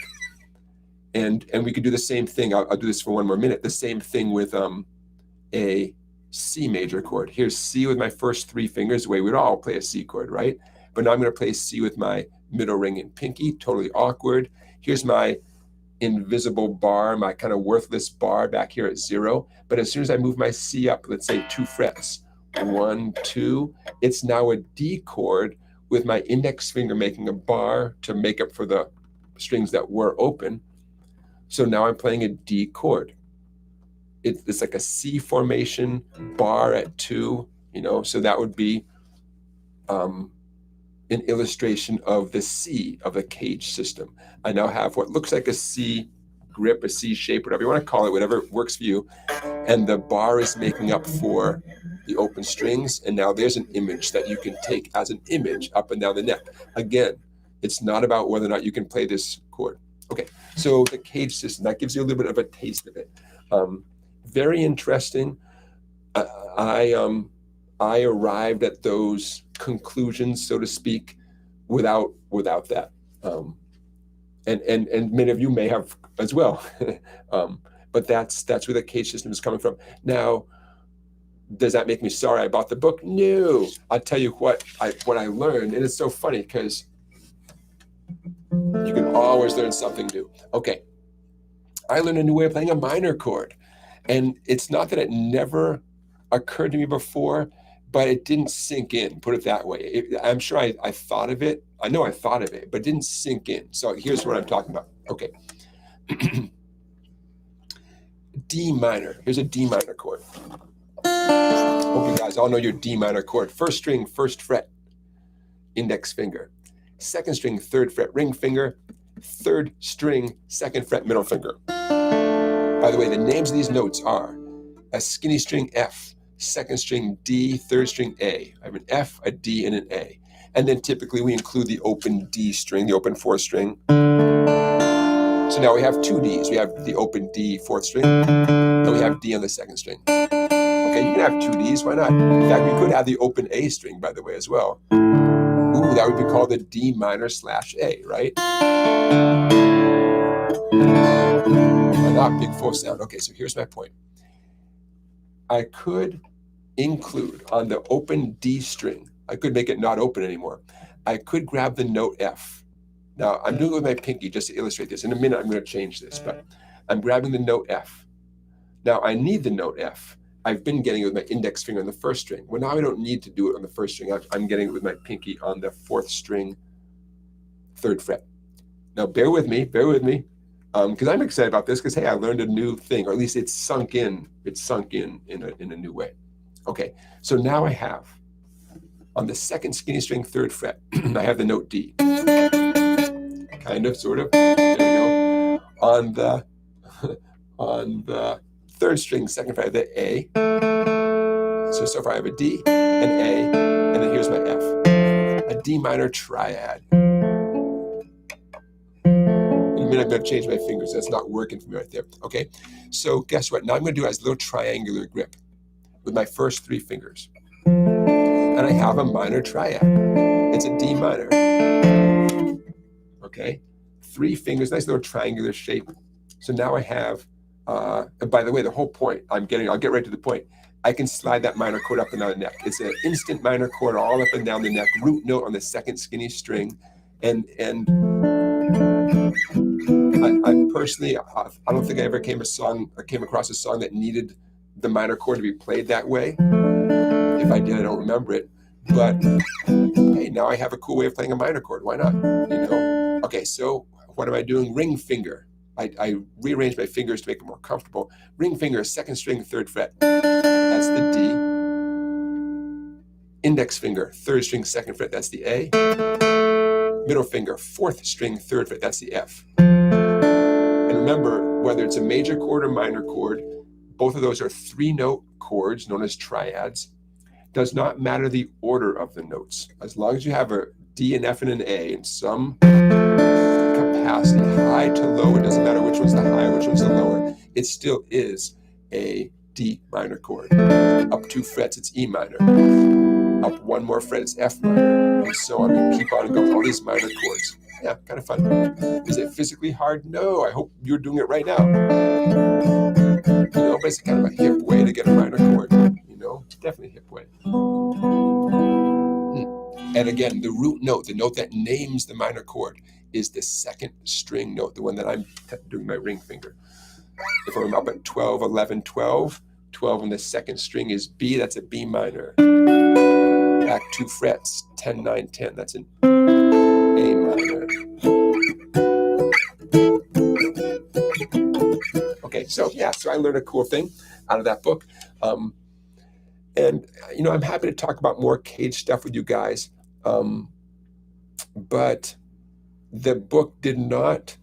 And we could do the same thing. I'll do this for one more minute. The same thing with a C major chord. Here's C with my first 3 fingers, the way we'd all play a C chord, right? But now I'm going to play C with my middle ring and pinky, totally awkward. Here's my invisible bar, my kind of worthless bar back here at 0. But as soon as I move my C up, let's say 2 frets, 1, 2, it's now a D chord with my index finger making a bar to make up for the strings that were open. So now I'm playing a D chord. It's like a C formation, bar at 2, you know, so that would be an illustration of the C of a cage system. I now have what looks like a C grip, a C shape, whatever you want to call it, whatever works for you. And the bar is making up for the open strings. And now there's an image that you can take as an image up and down the neck. Again, it's not about whether or not you can play this chord. Okay, so the cage system, that gives you a little bit of a taste of it. Very interesting. I arrived at those conclusions, so to speak, without that. And many of you may have as well. But that's where the cage system is coming from. Now, does that make me sorry I bought the book? No. I'll tell you what I learned, and it's so funny because you can always learn something new. Okay, I learned a new way of playing a minor chord. And it's not that it never occurred to me before, but it didn't sink in, put it that way. I'm sure I thought of it. I know I thought of it, but it didn't sink in. So here's what I'm talking about. Okay. D minor. Here's a D minor chord. Hope you guys all know your D minor chord. First string, 1st fret, index finger. 2nd string, 3rd fret, ring finger. 3rd string, 2nd fret, middle finger. By the way, the names of these notes are a skinny string F, 2nd string D, 3rd string A. I have an F, a D, and an A. And then typically we include the open D string, the open 4th string. So now we have 2 Ds. We have the open D 4th string, and we have D on the 2nd string. Okay, you can have 2 Ds, why not? In fact, we could have the open A string, by the way, as well. Ooh, that would be called the D minor / A, right? Not big full sound. Okay, so here's my point. I could include on the open D string, I could make it not open anymore. I could grab the note F. Now, I'm doing it with my pinky just to illustrate this. In a minute, I'm going to change this, but I'm grabbing the note F. Now, I need the note F. I've been getting it with my index finger on the 1st string. Well, now I don't need to do it on the 1st string. I'm getting it with my pinky on the 4th string, 3rd fret. Now, bear with me, because I'm excited about this because, hey, I learned a new thing, or at least it's sunk in a new way. Okay, so now I have, on the 2nd skinny string, 3rd fret, I have the note D. Kind of, sort of, there we go. On the 3rd string, 2nd fret, the A. So far I have a D, an A, and then here's my F. A D minor triad. In a minute, I'm going to change my fingers. That's not working for me right there. Okay, so guess what? Now I'm going to do a little triangular grip with my first 3 fingers. And I have a minor triad. It's a D minor. Okay, 3 fingers, nice little triangular shape. So now I have, and by the way, the whole point I'll get right to the point. I can slide that minor chord up and down the neck. It's an instant minor chord all up and down the neck, root note on the second skinny string. And I personally, I don't think I ever came across a song that needed the minor chord to be played that way. If I did, I don't remember it. But hey, now I have a cool way of playing a minor chord. Why not? Okay, so what am I doing? Ring finger. I rearrange my fingers to make it more comfortable. Ring finger, second string, 3rd fret. That's the D. Index finger, 3rd string, 2nd fret. That's the A. Middle finger, 4th string, 3rd fret. That's the F. And remember, whether it's a major chord or minor chord, both of those are 3-note chords known as triads. Does not matter the order of the notes. As long as you have a D, an F, and an A in some capacity, high to low, it doesn't matter which one's the high, which one's the lower, it still is a D minor chord. Up 2 frets, it's E minor. Up 1 more fret, it's F minor, and so on. You keep on going, all these minor chords. Yeah, kind of fun. Is it physically hard? No, I hope you're doing it right now. But it's kind of a hip way to get a minor chord. Definitely a hip way. And again, the root note, the note that names the minor chord, is the 2nd string note, the one that I'm doing my ring finger. If I'm up at 12, 11, 12, 12 on the 2nd string is B, that's a B minor. Back 2 frets, 10, 9, 10, that's an A minor. Okay, so I learned a cool thing out of that book. And I'm happy to talk about more cage stuff with you guys. But the book did not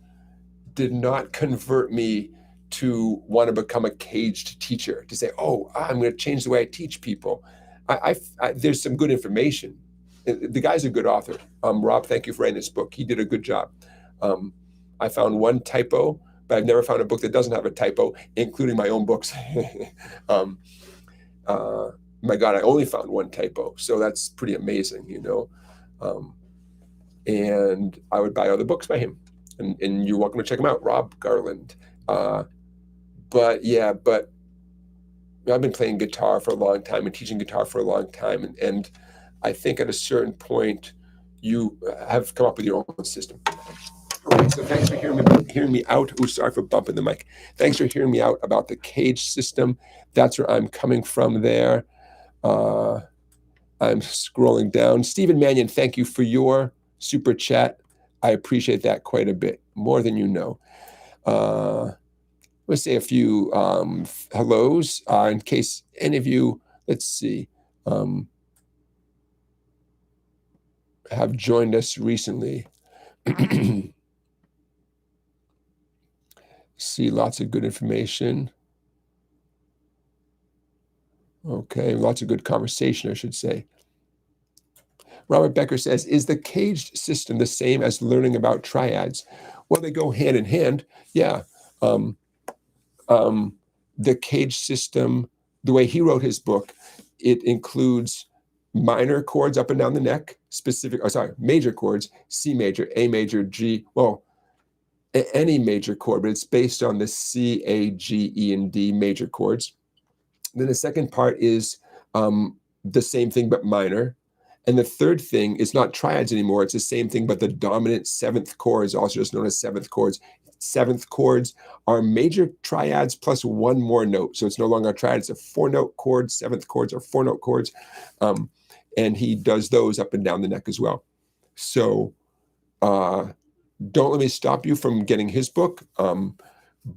convert me to want to become a caged teacher, to say, I'm going to change the way I teach people. There's some good information. The guy's a good author. Rob, thank you for writing this book. He did a good job. I found one typo, but I've never found a book that doesn't have a typo, including my own books. My God, I only found one typo, so that's pretty amazing, and I would buy other books by him, and you're welcome to check him out, Rob Garland. But I've been playing guitar for a long time and teaching guitar for a long time, and I think at a certain point you have come up with your own system. Okay, so thanks for hearing me out. Oh, sorry for bumping the mic. Thanks for hearing me out about the cage system. That's where I'm coming from there. I'm scrolling down. Stephen Mannion, thank you for your super chat. I appreciate that quite a bit, more than you know. Let's say a few hellos in case any of you, let's see, have joined us recently. See lots of good information. Okay, lots of good conversation, I should say. Robert Becker says, is the caged system the same as learning about triads? Well, they go hand in hand. Yeah. The cage system, the way he wrote his book, it includes minor chords up and down the neck, major chords, C major, A major, G, any major chord, but it's based on the C, A, G, E, and D major chords. Then the second part is the same thing, but minor. And the third thing is not triads anymore. It's the same thing, but the dominant 7th chord is also just known as 7th chords. 7th chords are major triads plus 1 more note. So it's no longer a triad, it's a 4-note chord. 7th chords are 4-note chords. And he does those up and down the neck as well. So don't let me stop you from getting his book.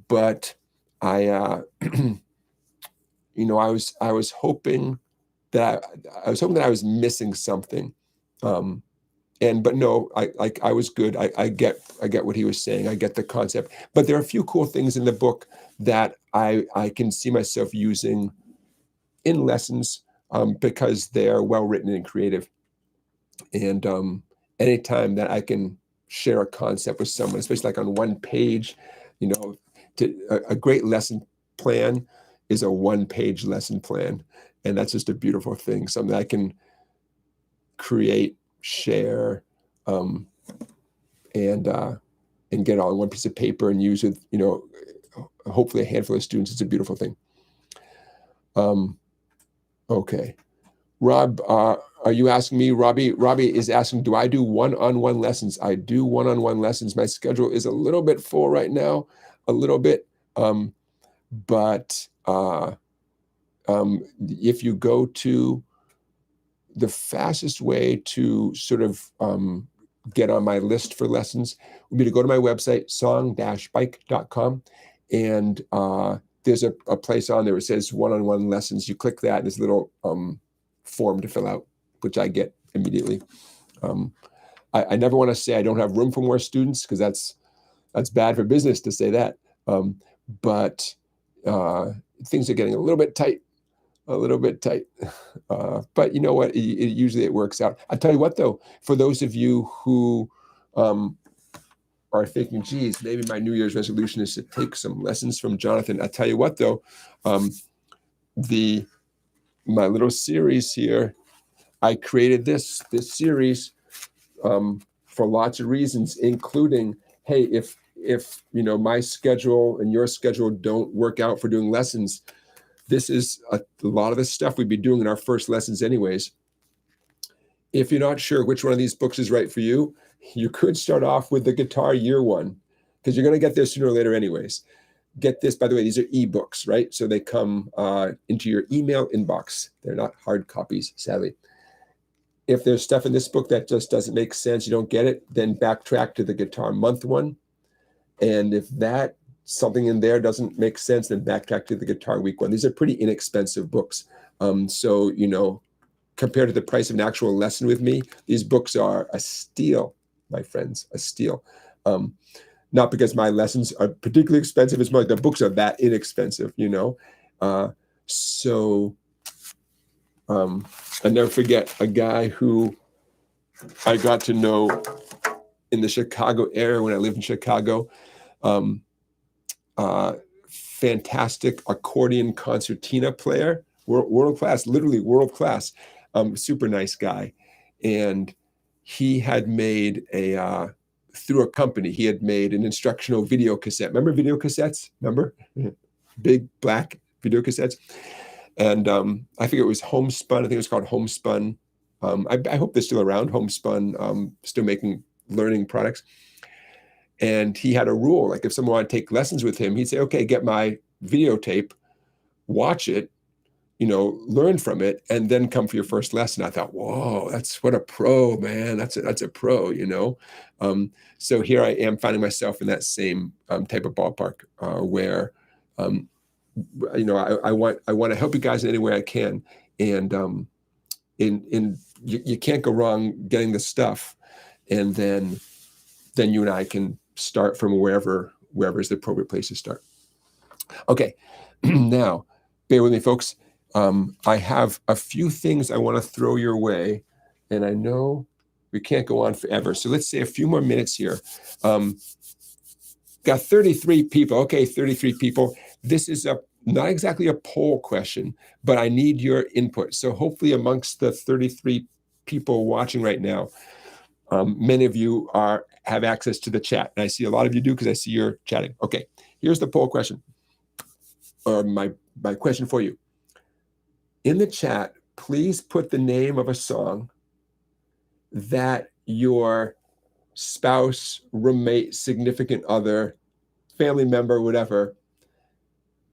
But I was hoping that I was missing something. But no, I was good. I get what he was saying. I get the concept. But there are a few cool things in the book that I can see myself using in lessons because they're well written and creative. And anytime that I can share a concept with someone, especially like on one page, a great lesson plan is a 1-page lesson plan. And that's just a beautiful thing, something I can create, share, and and get it all on one piece of paper and use it, hopefully a handful of students. It's a beautiful thing. Okay. Rob, are you asking me? Robbie is asking, do I do one-on-one lessons? I do one-on-one lessons. My schedule is a little bit full right now, a little bit. But if you go to the fastest way to sort of get on my list for lessons would be to go to my website, song-bike.com. And there's a place on there that says one-on-one lessons. You click that, and there's a little form to fill out, which I get immediately. I never want to say I don't have room for more students, because that's bad for business to say that. But things are getting a little bit tight. But you know what? Usually it works out. I'll tell you what, though, for those of you who are thinking, geez, maybe my New Year's resolution is to take some lessons from Jonathan. I'll tell you what, though, my little series here, I created this series for lots of reasons, including, hey, if my schedule and your schedule don't work out for doing lessons, this is a lot of the stuff we'd be doing in our first lessons anyways. If you're not sure which one of these books is right for you, you could start off with the Guitar Year One, because you're going to get there sooner or later anyways. Get this, by the way, these are ebooks, right? So they come into your email inbox. They're not hard copies, sadly. If there's stuff in this book that just doesn't make sense, you don't get it, then backtrack to the Guitar Month one. And if that something in there doesn't make sense, then backtrack to the Guitar Week one. These are pretty inexpensive books. So, compared to the price of an actual lesson with me, these books are a steal, my friends, a steal. Not because my lessons are particularly expensive, it's more like the books are that inexpensive, So I never forget a guy who I got to know in the Chicago area when I lived in Chicago. Fantastic accordion concertina player, world class, literally world class, super nice guy. And he had made through a company, he had made an instructional video cassette. Remember video cassettes? Remember? Big black video cassettes. And I think it was Homespun. I think it was called Homespun. I hope they're still around, Homespun, still making learning products. And he had a rule, like if someone wanted to take lessons with him, he'd say, okay, get my videotape, watch it, learn from it, and then come for your first lesson. I thought, whoa, what a pro, man. That's a pro, So here I am finding myself in that same type of ballpark where, I want to help you guys in any way I can. And you can't go wrong getting the stuff. And then you and I can start from wherever is the appropriate place to start. Okay, now, bear with me, folks. I have a few things I want to throw your way, and I know we can't go on forever. So let's say a few more minutes here. Got 33 people. Okay, 33 people. This is not exactly a poll question, but I need your input. So hopefully amongst the 33 people watching right now, many of you have access to the chat. And I see a lot of you do because I see you're chatting. Okay, here's the poll question, or my question for you. In the chat, please put the name of a song that your spouse, roommate, significant other, family member, whatever,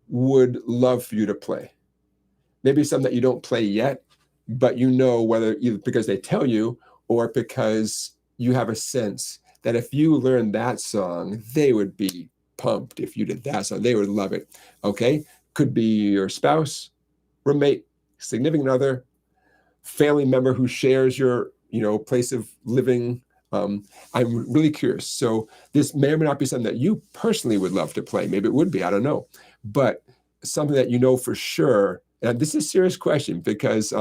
would love for you to play. Maybe some that you don't play yet, but whether either because they tell you or because you have a sense that if you learned that song, they would be pumped. If you did that song, they would love it. Okay? Could be your spouse, roommate, significant other, family member who shares your, place of living. I'm really curious. So this may or may not be something that you personally would love to play. Maybe it would be, I don't know. But something that you know for sure, and this is a serious question because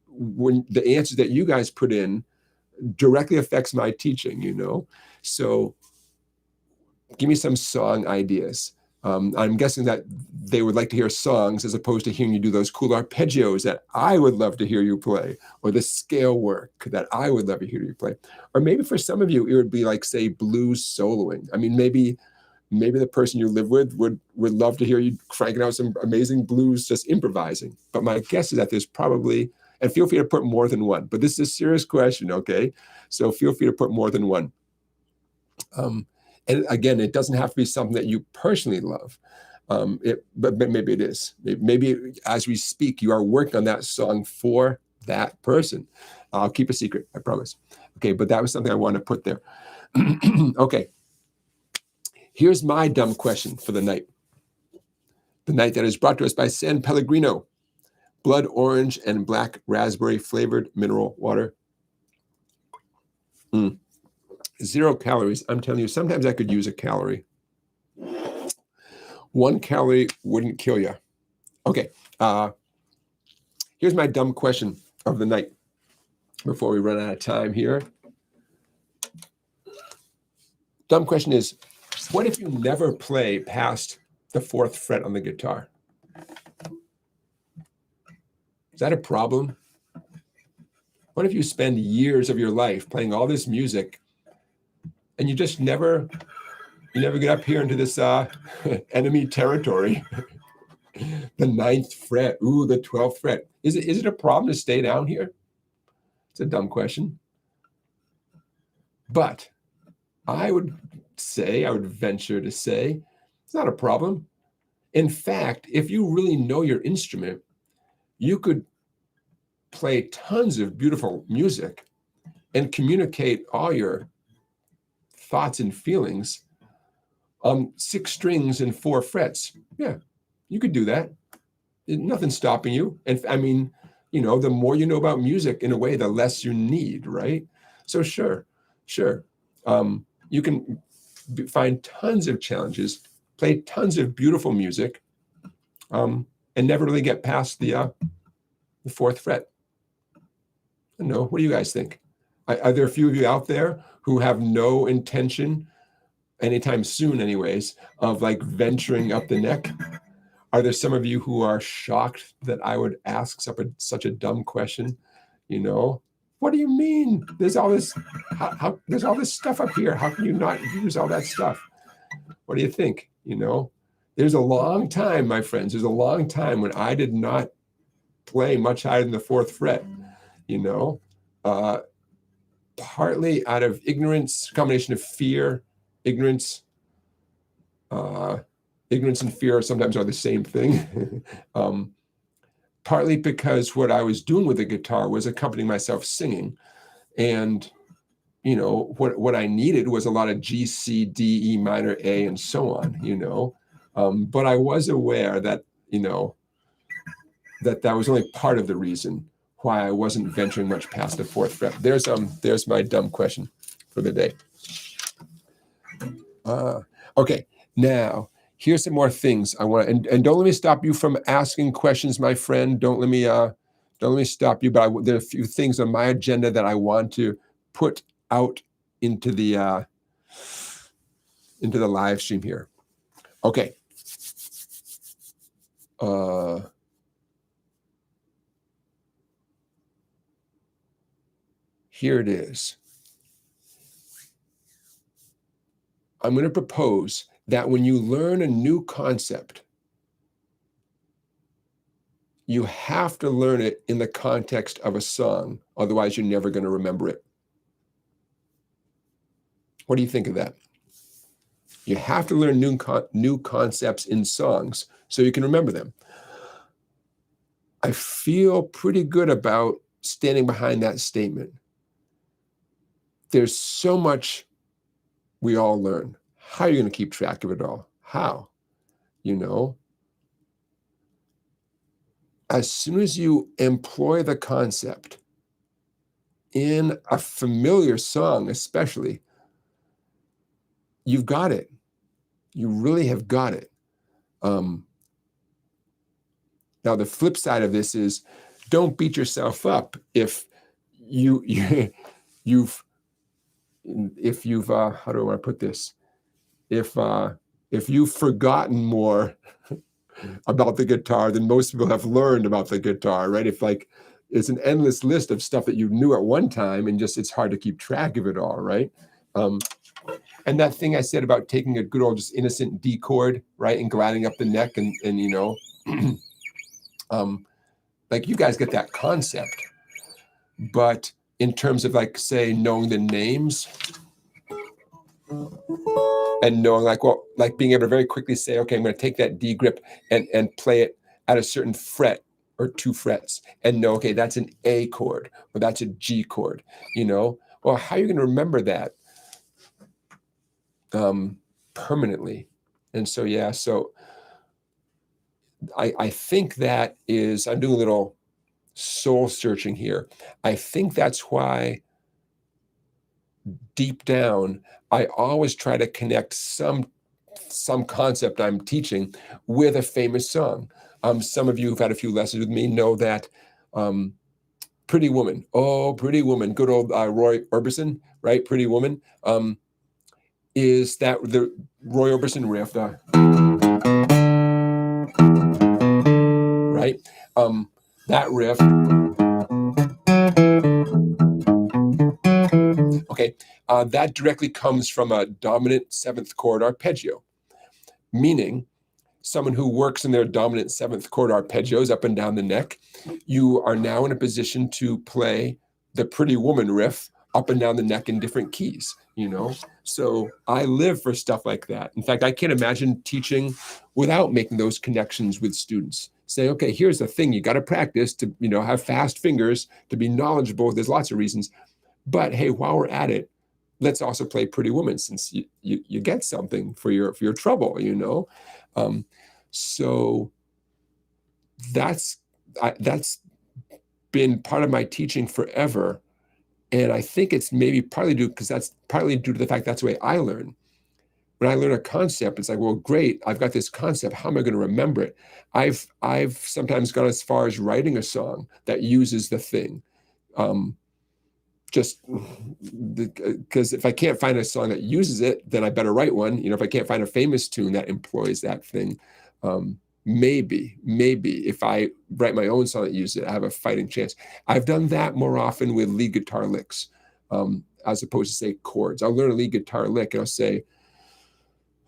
when the answers that you guys put in directly affects my teaching, So give me some song ideas. I'm guessing that they would like to hear songs as opposed to hearing you do those cool arpeggios that I would love to hear you play, or the scale work that I would love to hear you play. Or maybe for some of you, it would be like, say, blues soloing. I mean, maybe the person you live with would love to hear you cranking out some amazing blues, just improvising. But my guess is that there's probably, and feel free to put more than one, but this is a serious question, okay? So feel free to put more than one. And again, it doesn't have to be something that you personally love, but maybe it is. Maybe as we speak, you are working on that song for that person. I'll keep a secret, I promise. Okay, but that was something I wanted to put there. Okay, here's my dumb question for the night. The night that is brought to us by San Pellegrino, blood orange and black raspberry flavored mineral water. 0 calories. I'm telling you, sometimes I could use a calorie. 1 calorie wouldn't kill you. Okay. Here's my dumb question of the night before we run out of time here. Dumb question is, what if you never play past the 4th fret on the guitar? Is that a problem? What if you spend years of your life playing all this music and you just never get up here into this enemy territory? The 9th fret, the 12th fret. Is it a problem to stay down here? It's a dumb question. But I would venture to say, it's not a problem. In fact, if you really know your instrument, you could play tons of beautiful music and communicate all your thoughts and feelings on 6 strings and 4 frets. Yeah, you could do that. Nothing's stopping you. And I mean, the more you know about music, in a way, the less you need, right? So sure. You can find tons of challenges, play tons of beautiful music, and never really get past the 4th fret. I don't know. What do you guys think? Are there a few of you out there who have no intention, anytime soon anyways, of like venturing up the neck? Are there some of you who are shocked that I would ask such a dumb question? What do you mean? There's all this there's all this stuff up here. How can you not use all that stuff? What do you think? There's a long time, my friends. There's a long time when I did not play much higher than the 4th fret. Partly out of ignorance, combination of fear, ignorance. Ignorance and fear sometimes are the same thing. Partly because what I was doing with the guitar was accompanying myself singing. And, what I needed was a lot of G, C, D, E minor, A, and so on, but I was aware that, that was only part of the reason why I wasn't venturing much past the 4th fret. There's my dumb question for the day. Okay, now, here's some more things I want, and don't let me stop you from asking questions, my friend. Don't let me stop you. But there are a few things on my agenda that I want to put out into the live stream here. Okay. Here it is. I'm going to propose that when you learn a new concept, you have to learn it in the context of a song. Otherwise, you're never going to remember it. What do you think of that? You have to learn new concepts in songs so you can remember them. I feel pretty good about standing behind that statement. There's so much we all learn. How are you going to keep track of it all? How? As soon as you employ the concept in a familiar song, especially, you've got it. You really have got it. Now, the flip side of this is, don't beat yourself up if you've how do I want to put this? If if you've forgotten more about the guitar than most people have learned about the guitar, right? If like it's an endless list of stuff that you knew at one time and just it's hard to keep track of it all, right? And that thing I said about taking a good old just innocent D chord, right, and gliding up the neck and you know, like you guys get that concept. But in terms of like, say, knowing the names and knowing like, well, like being able to very quickly say, okay, I'm going to take that D grip and play it at a certain fret or 2 frets and know, okay, that's an A chord or that's a G chord, you know? Well, how are you going to remember that permanently? And so, yeah, so I think that is, I'm doing a little soul searching here. I think that's why deep down, I always try to connect some concept I'm teaching with a famous song. Some of you who've had a few lessons with me know that Pretty Woman, oh, Pretty Woman, good old Roy Orbison, right? Pretty Woman is that the Roy Orbison riff, right? That riff. Okay, that directly comes from a dominant 7th chord arpeggio, meaning someone who works in their dominant 7th chord arpeggios up and down the neck, you are now in a position to play the Pretty Woman riff up and down the neck in different keys, you know? So I live for stuff like that. In fact, I can't imagine teaching without making those connections with students. Say, okay, here's the thing, you got to practice to, you know, have fast fingers, to be knowledgeable. There's lots of reasons. But hey, while we're at it, let's also play Pretty Woman since you get something for your trouble, you know? So that's been part of my teaching forever. And I think it's maybe partly due to the fact that's the way I learn. When I learn a concept, it's like, well, great, I've got this concept. How am I going to remember it? I've sometimes gone as far as writing a song that uses the thing. Just because if I can't find a song that uses it, then I better write one. You know, if I can't find a famous tune that employs that thing, maybe if I write my own song that uses it, I have a fighting chance. I've done that more often with lead guitar licks, as opposed to say chords. I'll learn a lead guitar lick and I'll say,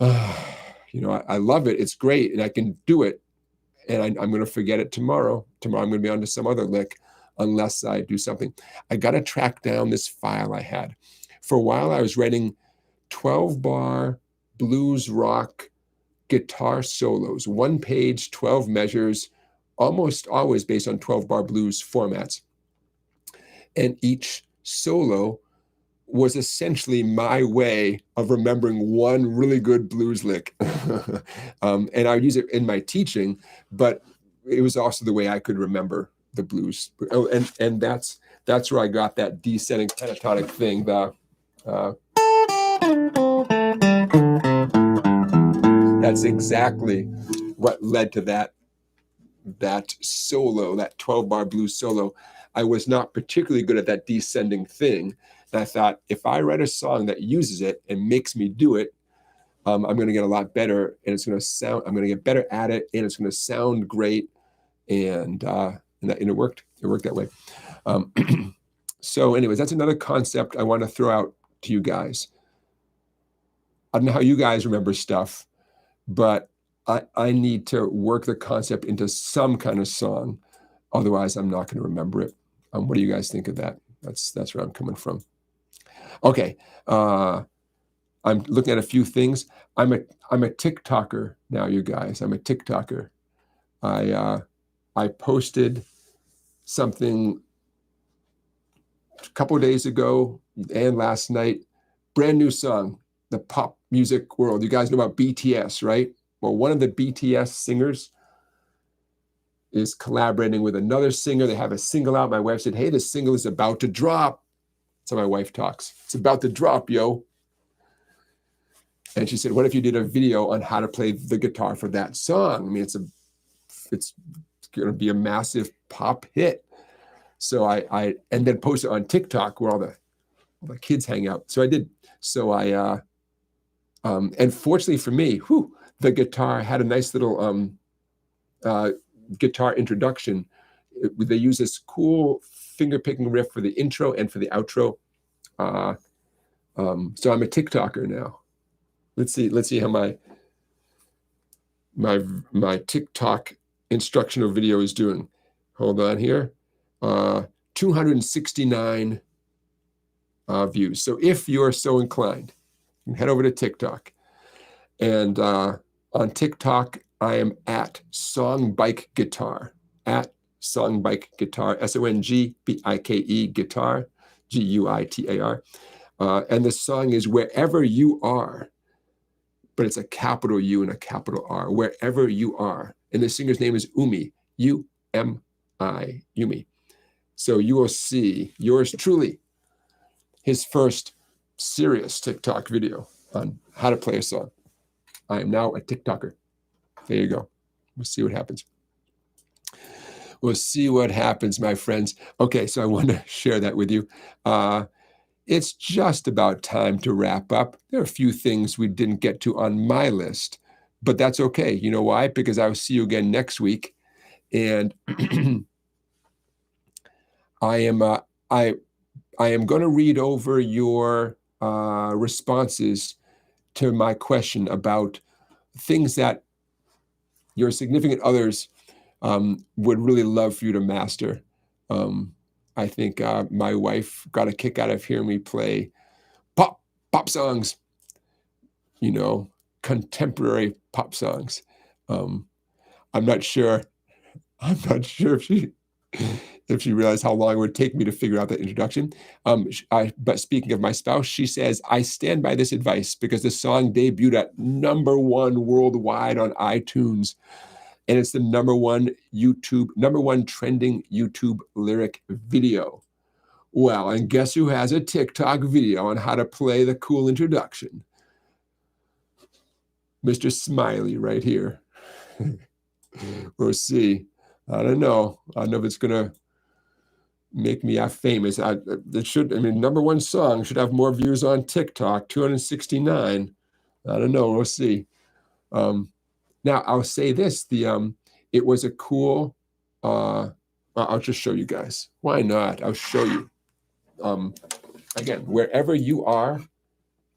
you know, I love it. It's great, and I can do it. And I'm going to forget it tomorrow. Tomorrow I'm going to be on to some other lick, unless I do something. I got to track down this file I had. For a while, I was writing 12-bar blues rock guitar solos, 1 page, 12 measures, almost always based on 12-bar blues formats. And each solo was essentially my way of remembering one really good blues lick. And I would use it in my teaching, but it was also the way I could remember the blues. Oh, and that's where I got that descending pentatonic thing. That's exactly what led to that solo, that 12-bar blues solo. I was not particularly good at that descending thing. And I thought, if I write a song that uses it and makes me do it, I'm going to get a lot better, and it's going to sound. I'm going to get better at it, and it's going to sound great. And it worked. It worked that way. So, anyways, that's another concept I want to throw out to you guys. I don't know how you guys remember stuff, but I need to work the concept into some kind of song. Otherwise, I'm not going to remember it. What do you guys think of that? That's where I'm coming from. Okay. I'm looking at a few things. I'm a TikToker now, you guys. I'm a TikToker. I posted something a couple of days ago and last night. Brand new song, the pop music world. You guys know about BTS, right? Well, one of the BTS singers is collaborating with another singer. They have a single out. My wife said, hey, the single is about to drop. That's how my wife talks. It's about to drop, yo. And she said, what if you did a video on how to play the guitar for that song? I mean, it's going to be a massive pop hit. So I and then post it on TikTok where all the kids hang out. So I did. So I And fortunately for me, the guitar had a nice little guitar introduction. They use this cool finger-picking riff for the intro and for the outro. So I'm a TikToker now. Let's see how my TikTok instructional video is doing. Hold on here. 269 views. So if you're so inclined, you can head over to TikTok. And on TikTok, I am at Songbike Guitar, at Songbike Guitar, SONGBIKE Guitar, GUITAR. And the song is Wherever You Are, but it's a capital U and a capital R, Wherever You Are. And the singer's name is Umi, U-M-I, Umi. So you will see yours truly, his first serious TikTok video on how to play a song. I am now a TikToker. There you go. We'll see what happens. We'll see what happens, my friends. Okay, so I want to share that with you. It's just about time to wrap up. There are a few things we didn't get to on my list, but that's okay. You know why? Because I will see you again next week. And I am going to read over your responses to my question about things that your significant others would really love for you to master. I think my wife got a kick out of hearing me play pop songs, contemporary pop songs. I'm not sure if she realized how long it would take me to figure out that introduction. But speaking of my spouse, she says, I stand by this advice because the song debuted at #1 worldwide on iTunes. And it's the number one trending YouTube lyric video. Well, and guess who has a TikTok video on how to play the cool introduction? Mr. Smiley right here. We'll see. I don't know if it's going to make me famous. Number one song should have more views on TikTok, 269. I don't know. We'll see. Now, I'll say this. It was a cool, I'll just show you guys. Why not? I'll show you. Again, Wherever You Are,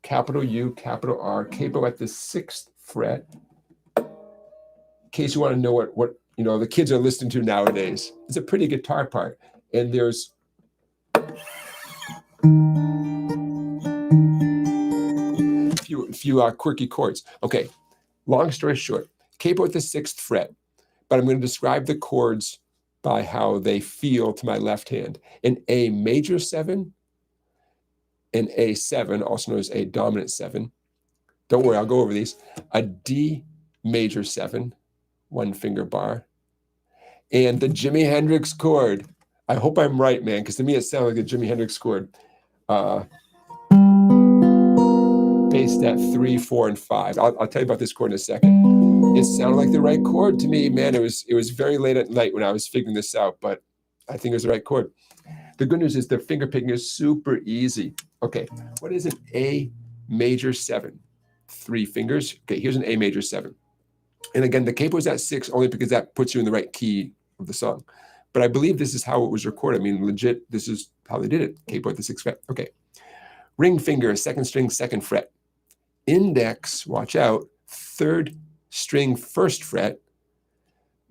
capital U, capital R, capo at the 6th fret. In case you want to know what the kids are listening to nowadays. It's a pretty guitar part. And there's a few quirky chords. Okay, long story short, capo at the 6th fret. But I'm going to describe the chords by how they feel to my left hand. An A major 7, an A7, also known as A dominant 7. Don't worry, I'll go over these. A D major 7, 1 finger bar. And the Jimi Hendrix chord. I hope I'm right, man, because to me it sounds like a Jimi Hendrix chord. Based at 3, 4, and 5. I'll tell you about this chord in a second. It sounded like the right chord to me, man. It was very late at night when I was figuring this out, but I think it was the right chord. The good news is the finger picking is super easy. Okay, what is an A major 7? 3 fingers. Okay, here's an A major 7. And again, the capo is at 6 only because that puts you in the right key of the song. But I believe this is how it was recorded. I mean, legit, this is how they did it. Capo at the 6th fret. Okay. Ring finger, 2nd string, 2nd fret. Index, watch out, 3rd string, 1st fret.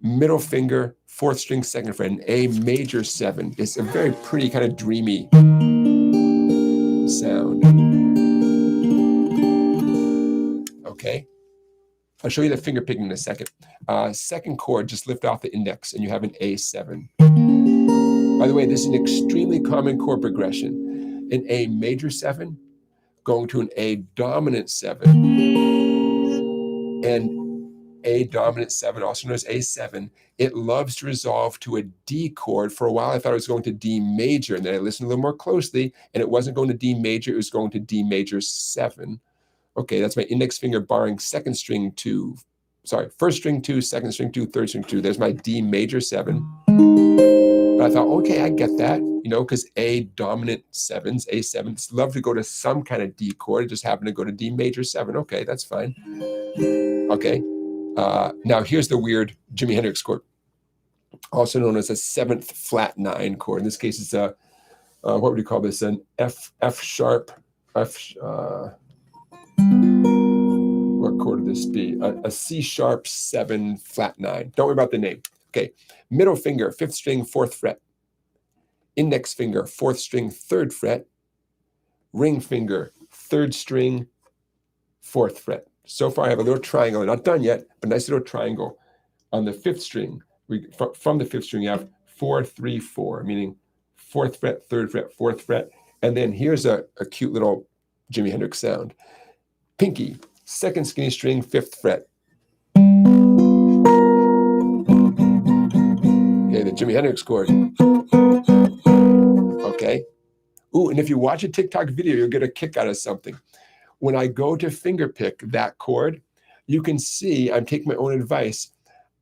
Middle finger, 4th string, 2nd fret. An A major 7. It's a very pretty kind of dreamy sound. Okay. I'll show you the finger picking in a second. Second chord, just lift off the index and you have an A7. By the way, this is an extremely common chord progression. An A major 7 going to an A dominant 7. And A dominant 7, also known as A7, it loves to resolve to a D chord. For a while, I thought it was going to D major, and then I listened a little more closely, and it wasn't going to D major, it was going to D major 7. Okay, that's my index finger barring 1st string 2, 2nd string 2, 3rd string 2. There's my D major 7. But I thought, okay, I get that, you know, because A dominant sevens, A7s, love to go to some kind of D chord. It just happened to go to D major 7. Okay, that's fine. Okay. Now here's the weird Jimi Hendrix chord, also known as a 7th flat 9 chord. In this case, it's a, what would you call this? An F sharp, what chord would this be? A C sharp 7 flat 9. Don't worry about the name. Okay. Middle finger, 5th string, 4th fret. Index finger, 4th string, 3rd fret. Ring finger, 3rd string, 4th fret. So far, I have a little triangle. Not done yet, but nice little triangle. On the 5th string, from the 5th string, you have 4, 3, 4, meaning 4th fret, 3rd fret, 4th fret. And then here's a cute little Jimi Hendrix sound. Pinky, 2nd skinny string, 5th fret. Okay, the Jimi Hendrix chord. Okay. Ooh, and if you watch a TikTok video, you'll get a kick out of something. When I go to finger pick that chord, you can see I'm taking my own advice.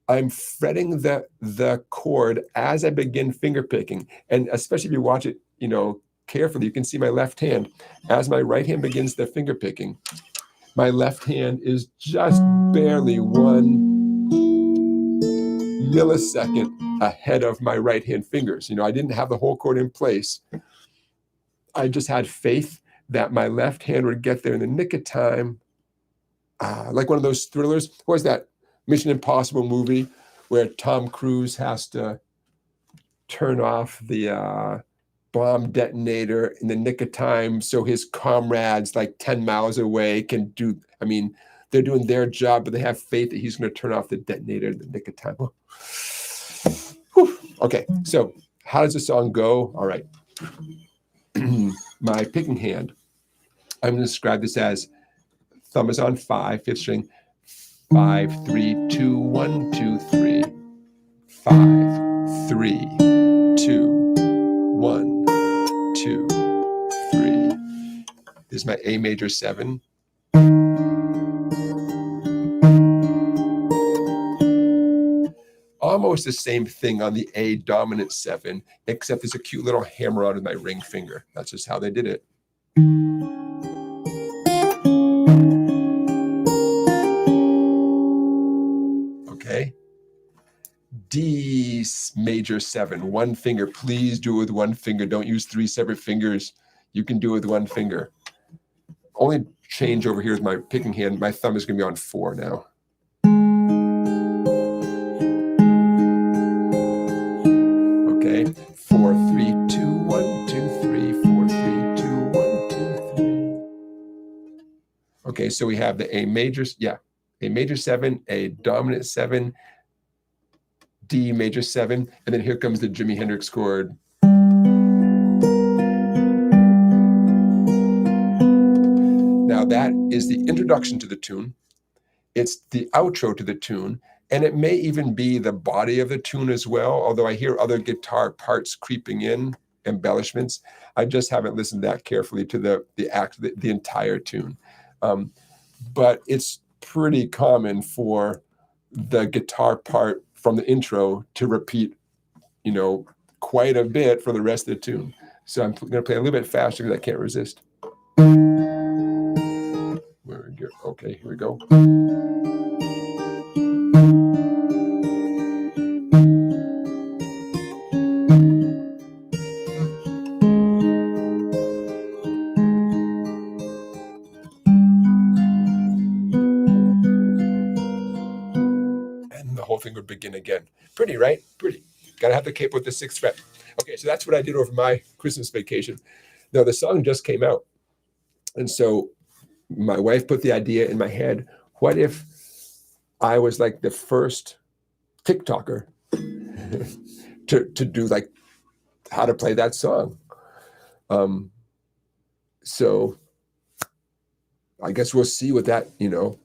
I'm fretting the chord as I begin finger picking. And especially if you watch it, you know, carefully, you can see my left hand. As my right hand begins the finger picking, my left hand is just barely 1 millisecond ahead of my right hand fingers. You know, I didn't have the whole chord in place. I just had faith that my left hand would get there in the nick of time. Like one of those thrillers. What was that Mission Impossible movie where Tom Cruise has to turn off the bomb detonator in the nick of time so his comrades like 10 miles away can do, I mean, they're doing their job, but they have faith that he's going to turn off the detonator in the nick of time. Whew. Okay, so how does the song go? All right. My picking hand, I'm going to describe this as thumb is on 5, 5th string, 5, 3, 2, 1, 2, 3, 5, 3, 2, 1, 2, 3. This is my A major 7. Almost the same thing on the A dominant 7, except there's a cute little hammer out of my ring finger. That's just how they did it. Okay. D major 7, 1 finger. Please do it with 1 finger. Don't use 3 separate fingers. You can do it with 1 finger. Only change over here is my picking hand. My thumb is going to be on 4 now. Okay. 4, 3, 2, 1, 2, 3, 4, 3, 2, 1, 2, 3. Okay, so we have the A major, A major 7, A dominant 7, D major 7, and then here comes the Jimi Hendrix chord. Now that is the introduction to the tune. It's the outro to the tune, and it may even be the body of the tune as well, although I hear other guitar parts creeping in, embellishments. I just haven't listened that carefully to the entire tune. But it's pretty common for the guitar part from the intro to repeat, you know, quite a bit for the rest of the tune. So I'm going to play a little bit faster because I can't resist. Okay, here we go. And the whole thing would begin again. Pretty, right? Pretty. Got to have the capo with the 6th fret. Okay, so that's what I did over my Christmas vacation. Now, the song just came out. And so my wife put the idea in my head, what if I was like the first TikToker to do like how to play that song? So I guess we'll see what that, you know,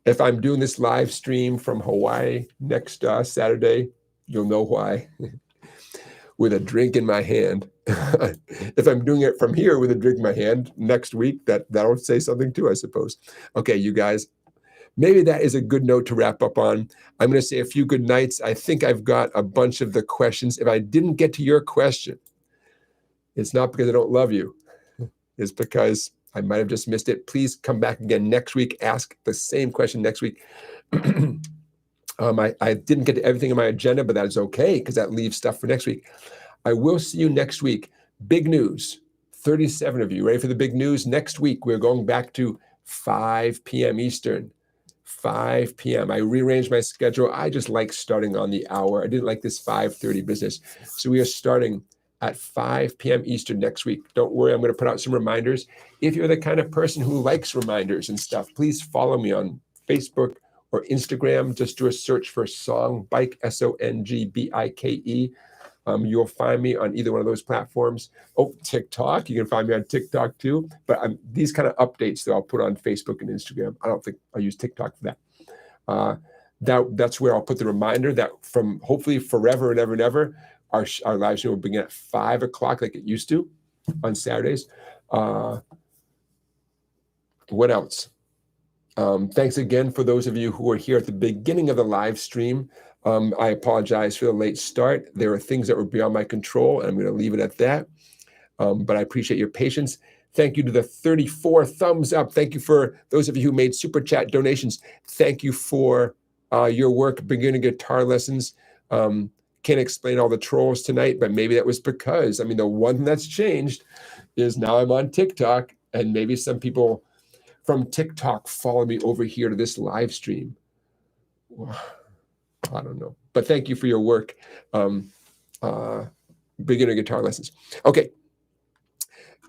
if I'm doing this live stream from Hawaii next Saturday, you'll know why. With a drink in my hand. If I'm doing it from here with a drink in my hand next week, that'll say something too, I suppose. Okay, you guys, maybe that is a good note to wrap up on. I'm going to say a few good nights. I think I've got a bunch of the questions. If I didn't get to your question, it's not because I don't love you. It's because I might have just missed it. Please come back again next week. Ask the same question next week. I didn't get to everything in my agenda, but that is okay because that leaves stuff for next week. I will see you next week. Big news. 37 of you ready for the big news? Next week, we're going back to 5 p.m. Eastern. 5 p.m. I rearranged my schedule. I just like starting on the hour. I didn't like this 5:30 business. So we are starting at 5 p.m. Eastern next week. Don't worry, I'm going to put out some reminders. If you're the kind of person who likes reminders and stuff, please follow me on Facebook or Instagram. Just do a search for Songbike, Songbike. You'll find me on either one of those platforms. Oh, TikTok. You can find me on TikTok too. But these kind of updates that I'll put on Facebook and Instagram. I don't think I'll use TikTok for that. That's where I'll put the reminder that from hopefully forever and ever and ever, our live stream will begin at 5 o'clock like it used to on Saturdays. What else? Thanks again for those of you who are here at the beginning of the live stream. I apologize for the late start. There are things that were beyond my control, and I'm going to leave it at that. But I appreciate your patience. Thank you to the 34 thumbs up. Thank you for those of you who made super chat donations. Thank you for your work, beginning guitar lessons. Can't explain all the trolls tonight, but maybe that was because, the one thing that's changed is now I'm on TikTok, and maybe some people from TikTok follow me over here to this live stream. I don't know, but thank you for your work. Beginner guitar lessons. Okay.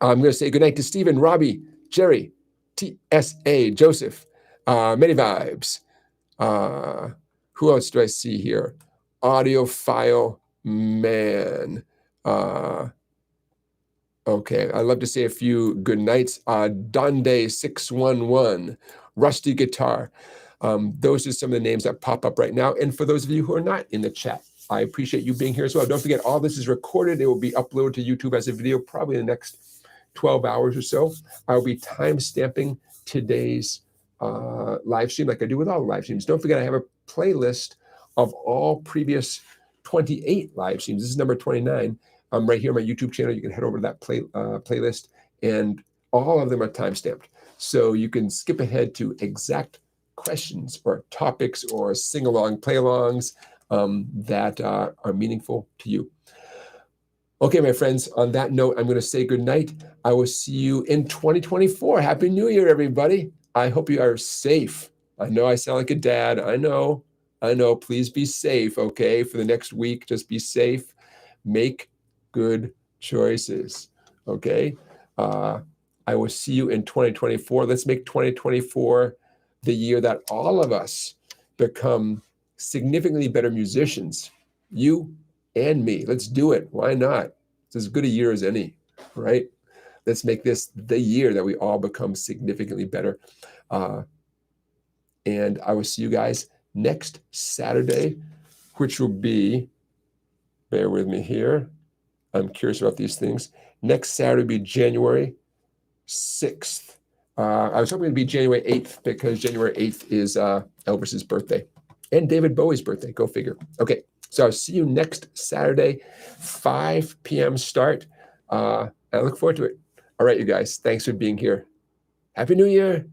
I'm going to say goodnight to Stephen, Robbie, Jerry, TSA, Joseph, Many Vibes. Who else do I see here? Audiophile Man. Okay, I'd love to say a few good nights. Donde611, Rusty Guitar. Those are some of the names that pop up right now. And for those of you who are not in the chat, I appreciate you being here as well. Don't forget, all this is recorded. It will be uploaded to YouTube as a video probably in the next 12 hours or so. I'll be time stamping today's live stream like I do with all the live streams. Don't forget, I have a playlist of all previous 28 live streams. This is number 29. Right here on my YouTube channel. You can head over to that playlist, and all of them are time stamped. So you can skip ahead to exact questions or topics or sing-along, play-alongs that are meaningful to you. Okay, my friends, on that note, I'm going to say good night. I will see you in 2024. Happy New Year, everybody. I hope you are safe. I know I sound like a dad. I know. Please be safe, okay? For the next week, just be safe. Make good choices, okay? I will see you in 2024. Let's make 2024 the year that all of us become significantly better musicians. You and me. Let's do it. Why not? It's as good a year as any, right? Let's make this the year that we all become significantly better. And I will see you guys next Saturday, which will be, bear with me here. I'm curious about these things. Next Saturday will be January 6th. I was hoping it would be January 8th because January 8th is Elvis's birthday and David Bowie's birthday. Go figure. Okay, so I'll see you next Saturday, 5 p.m. start. I look forward to it. All right, you guys. Thanks for being here. Happy New Year.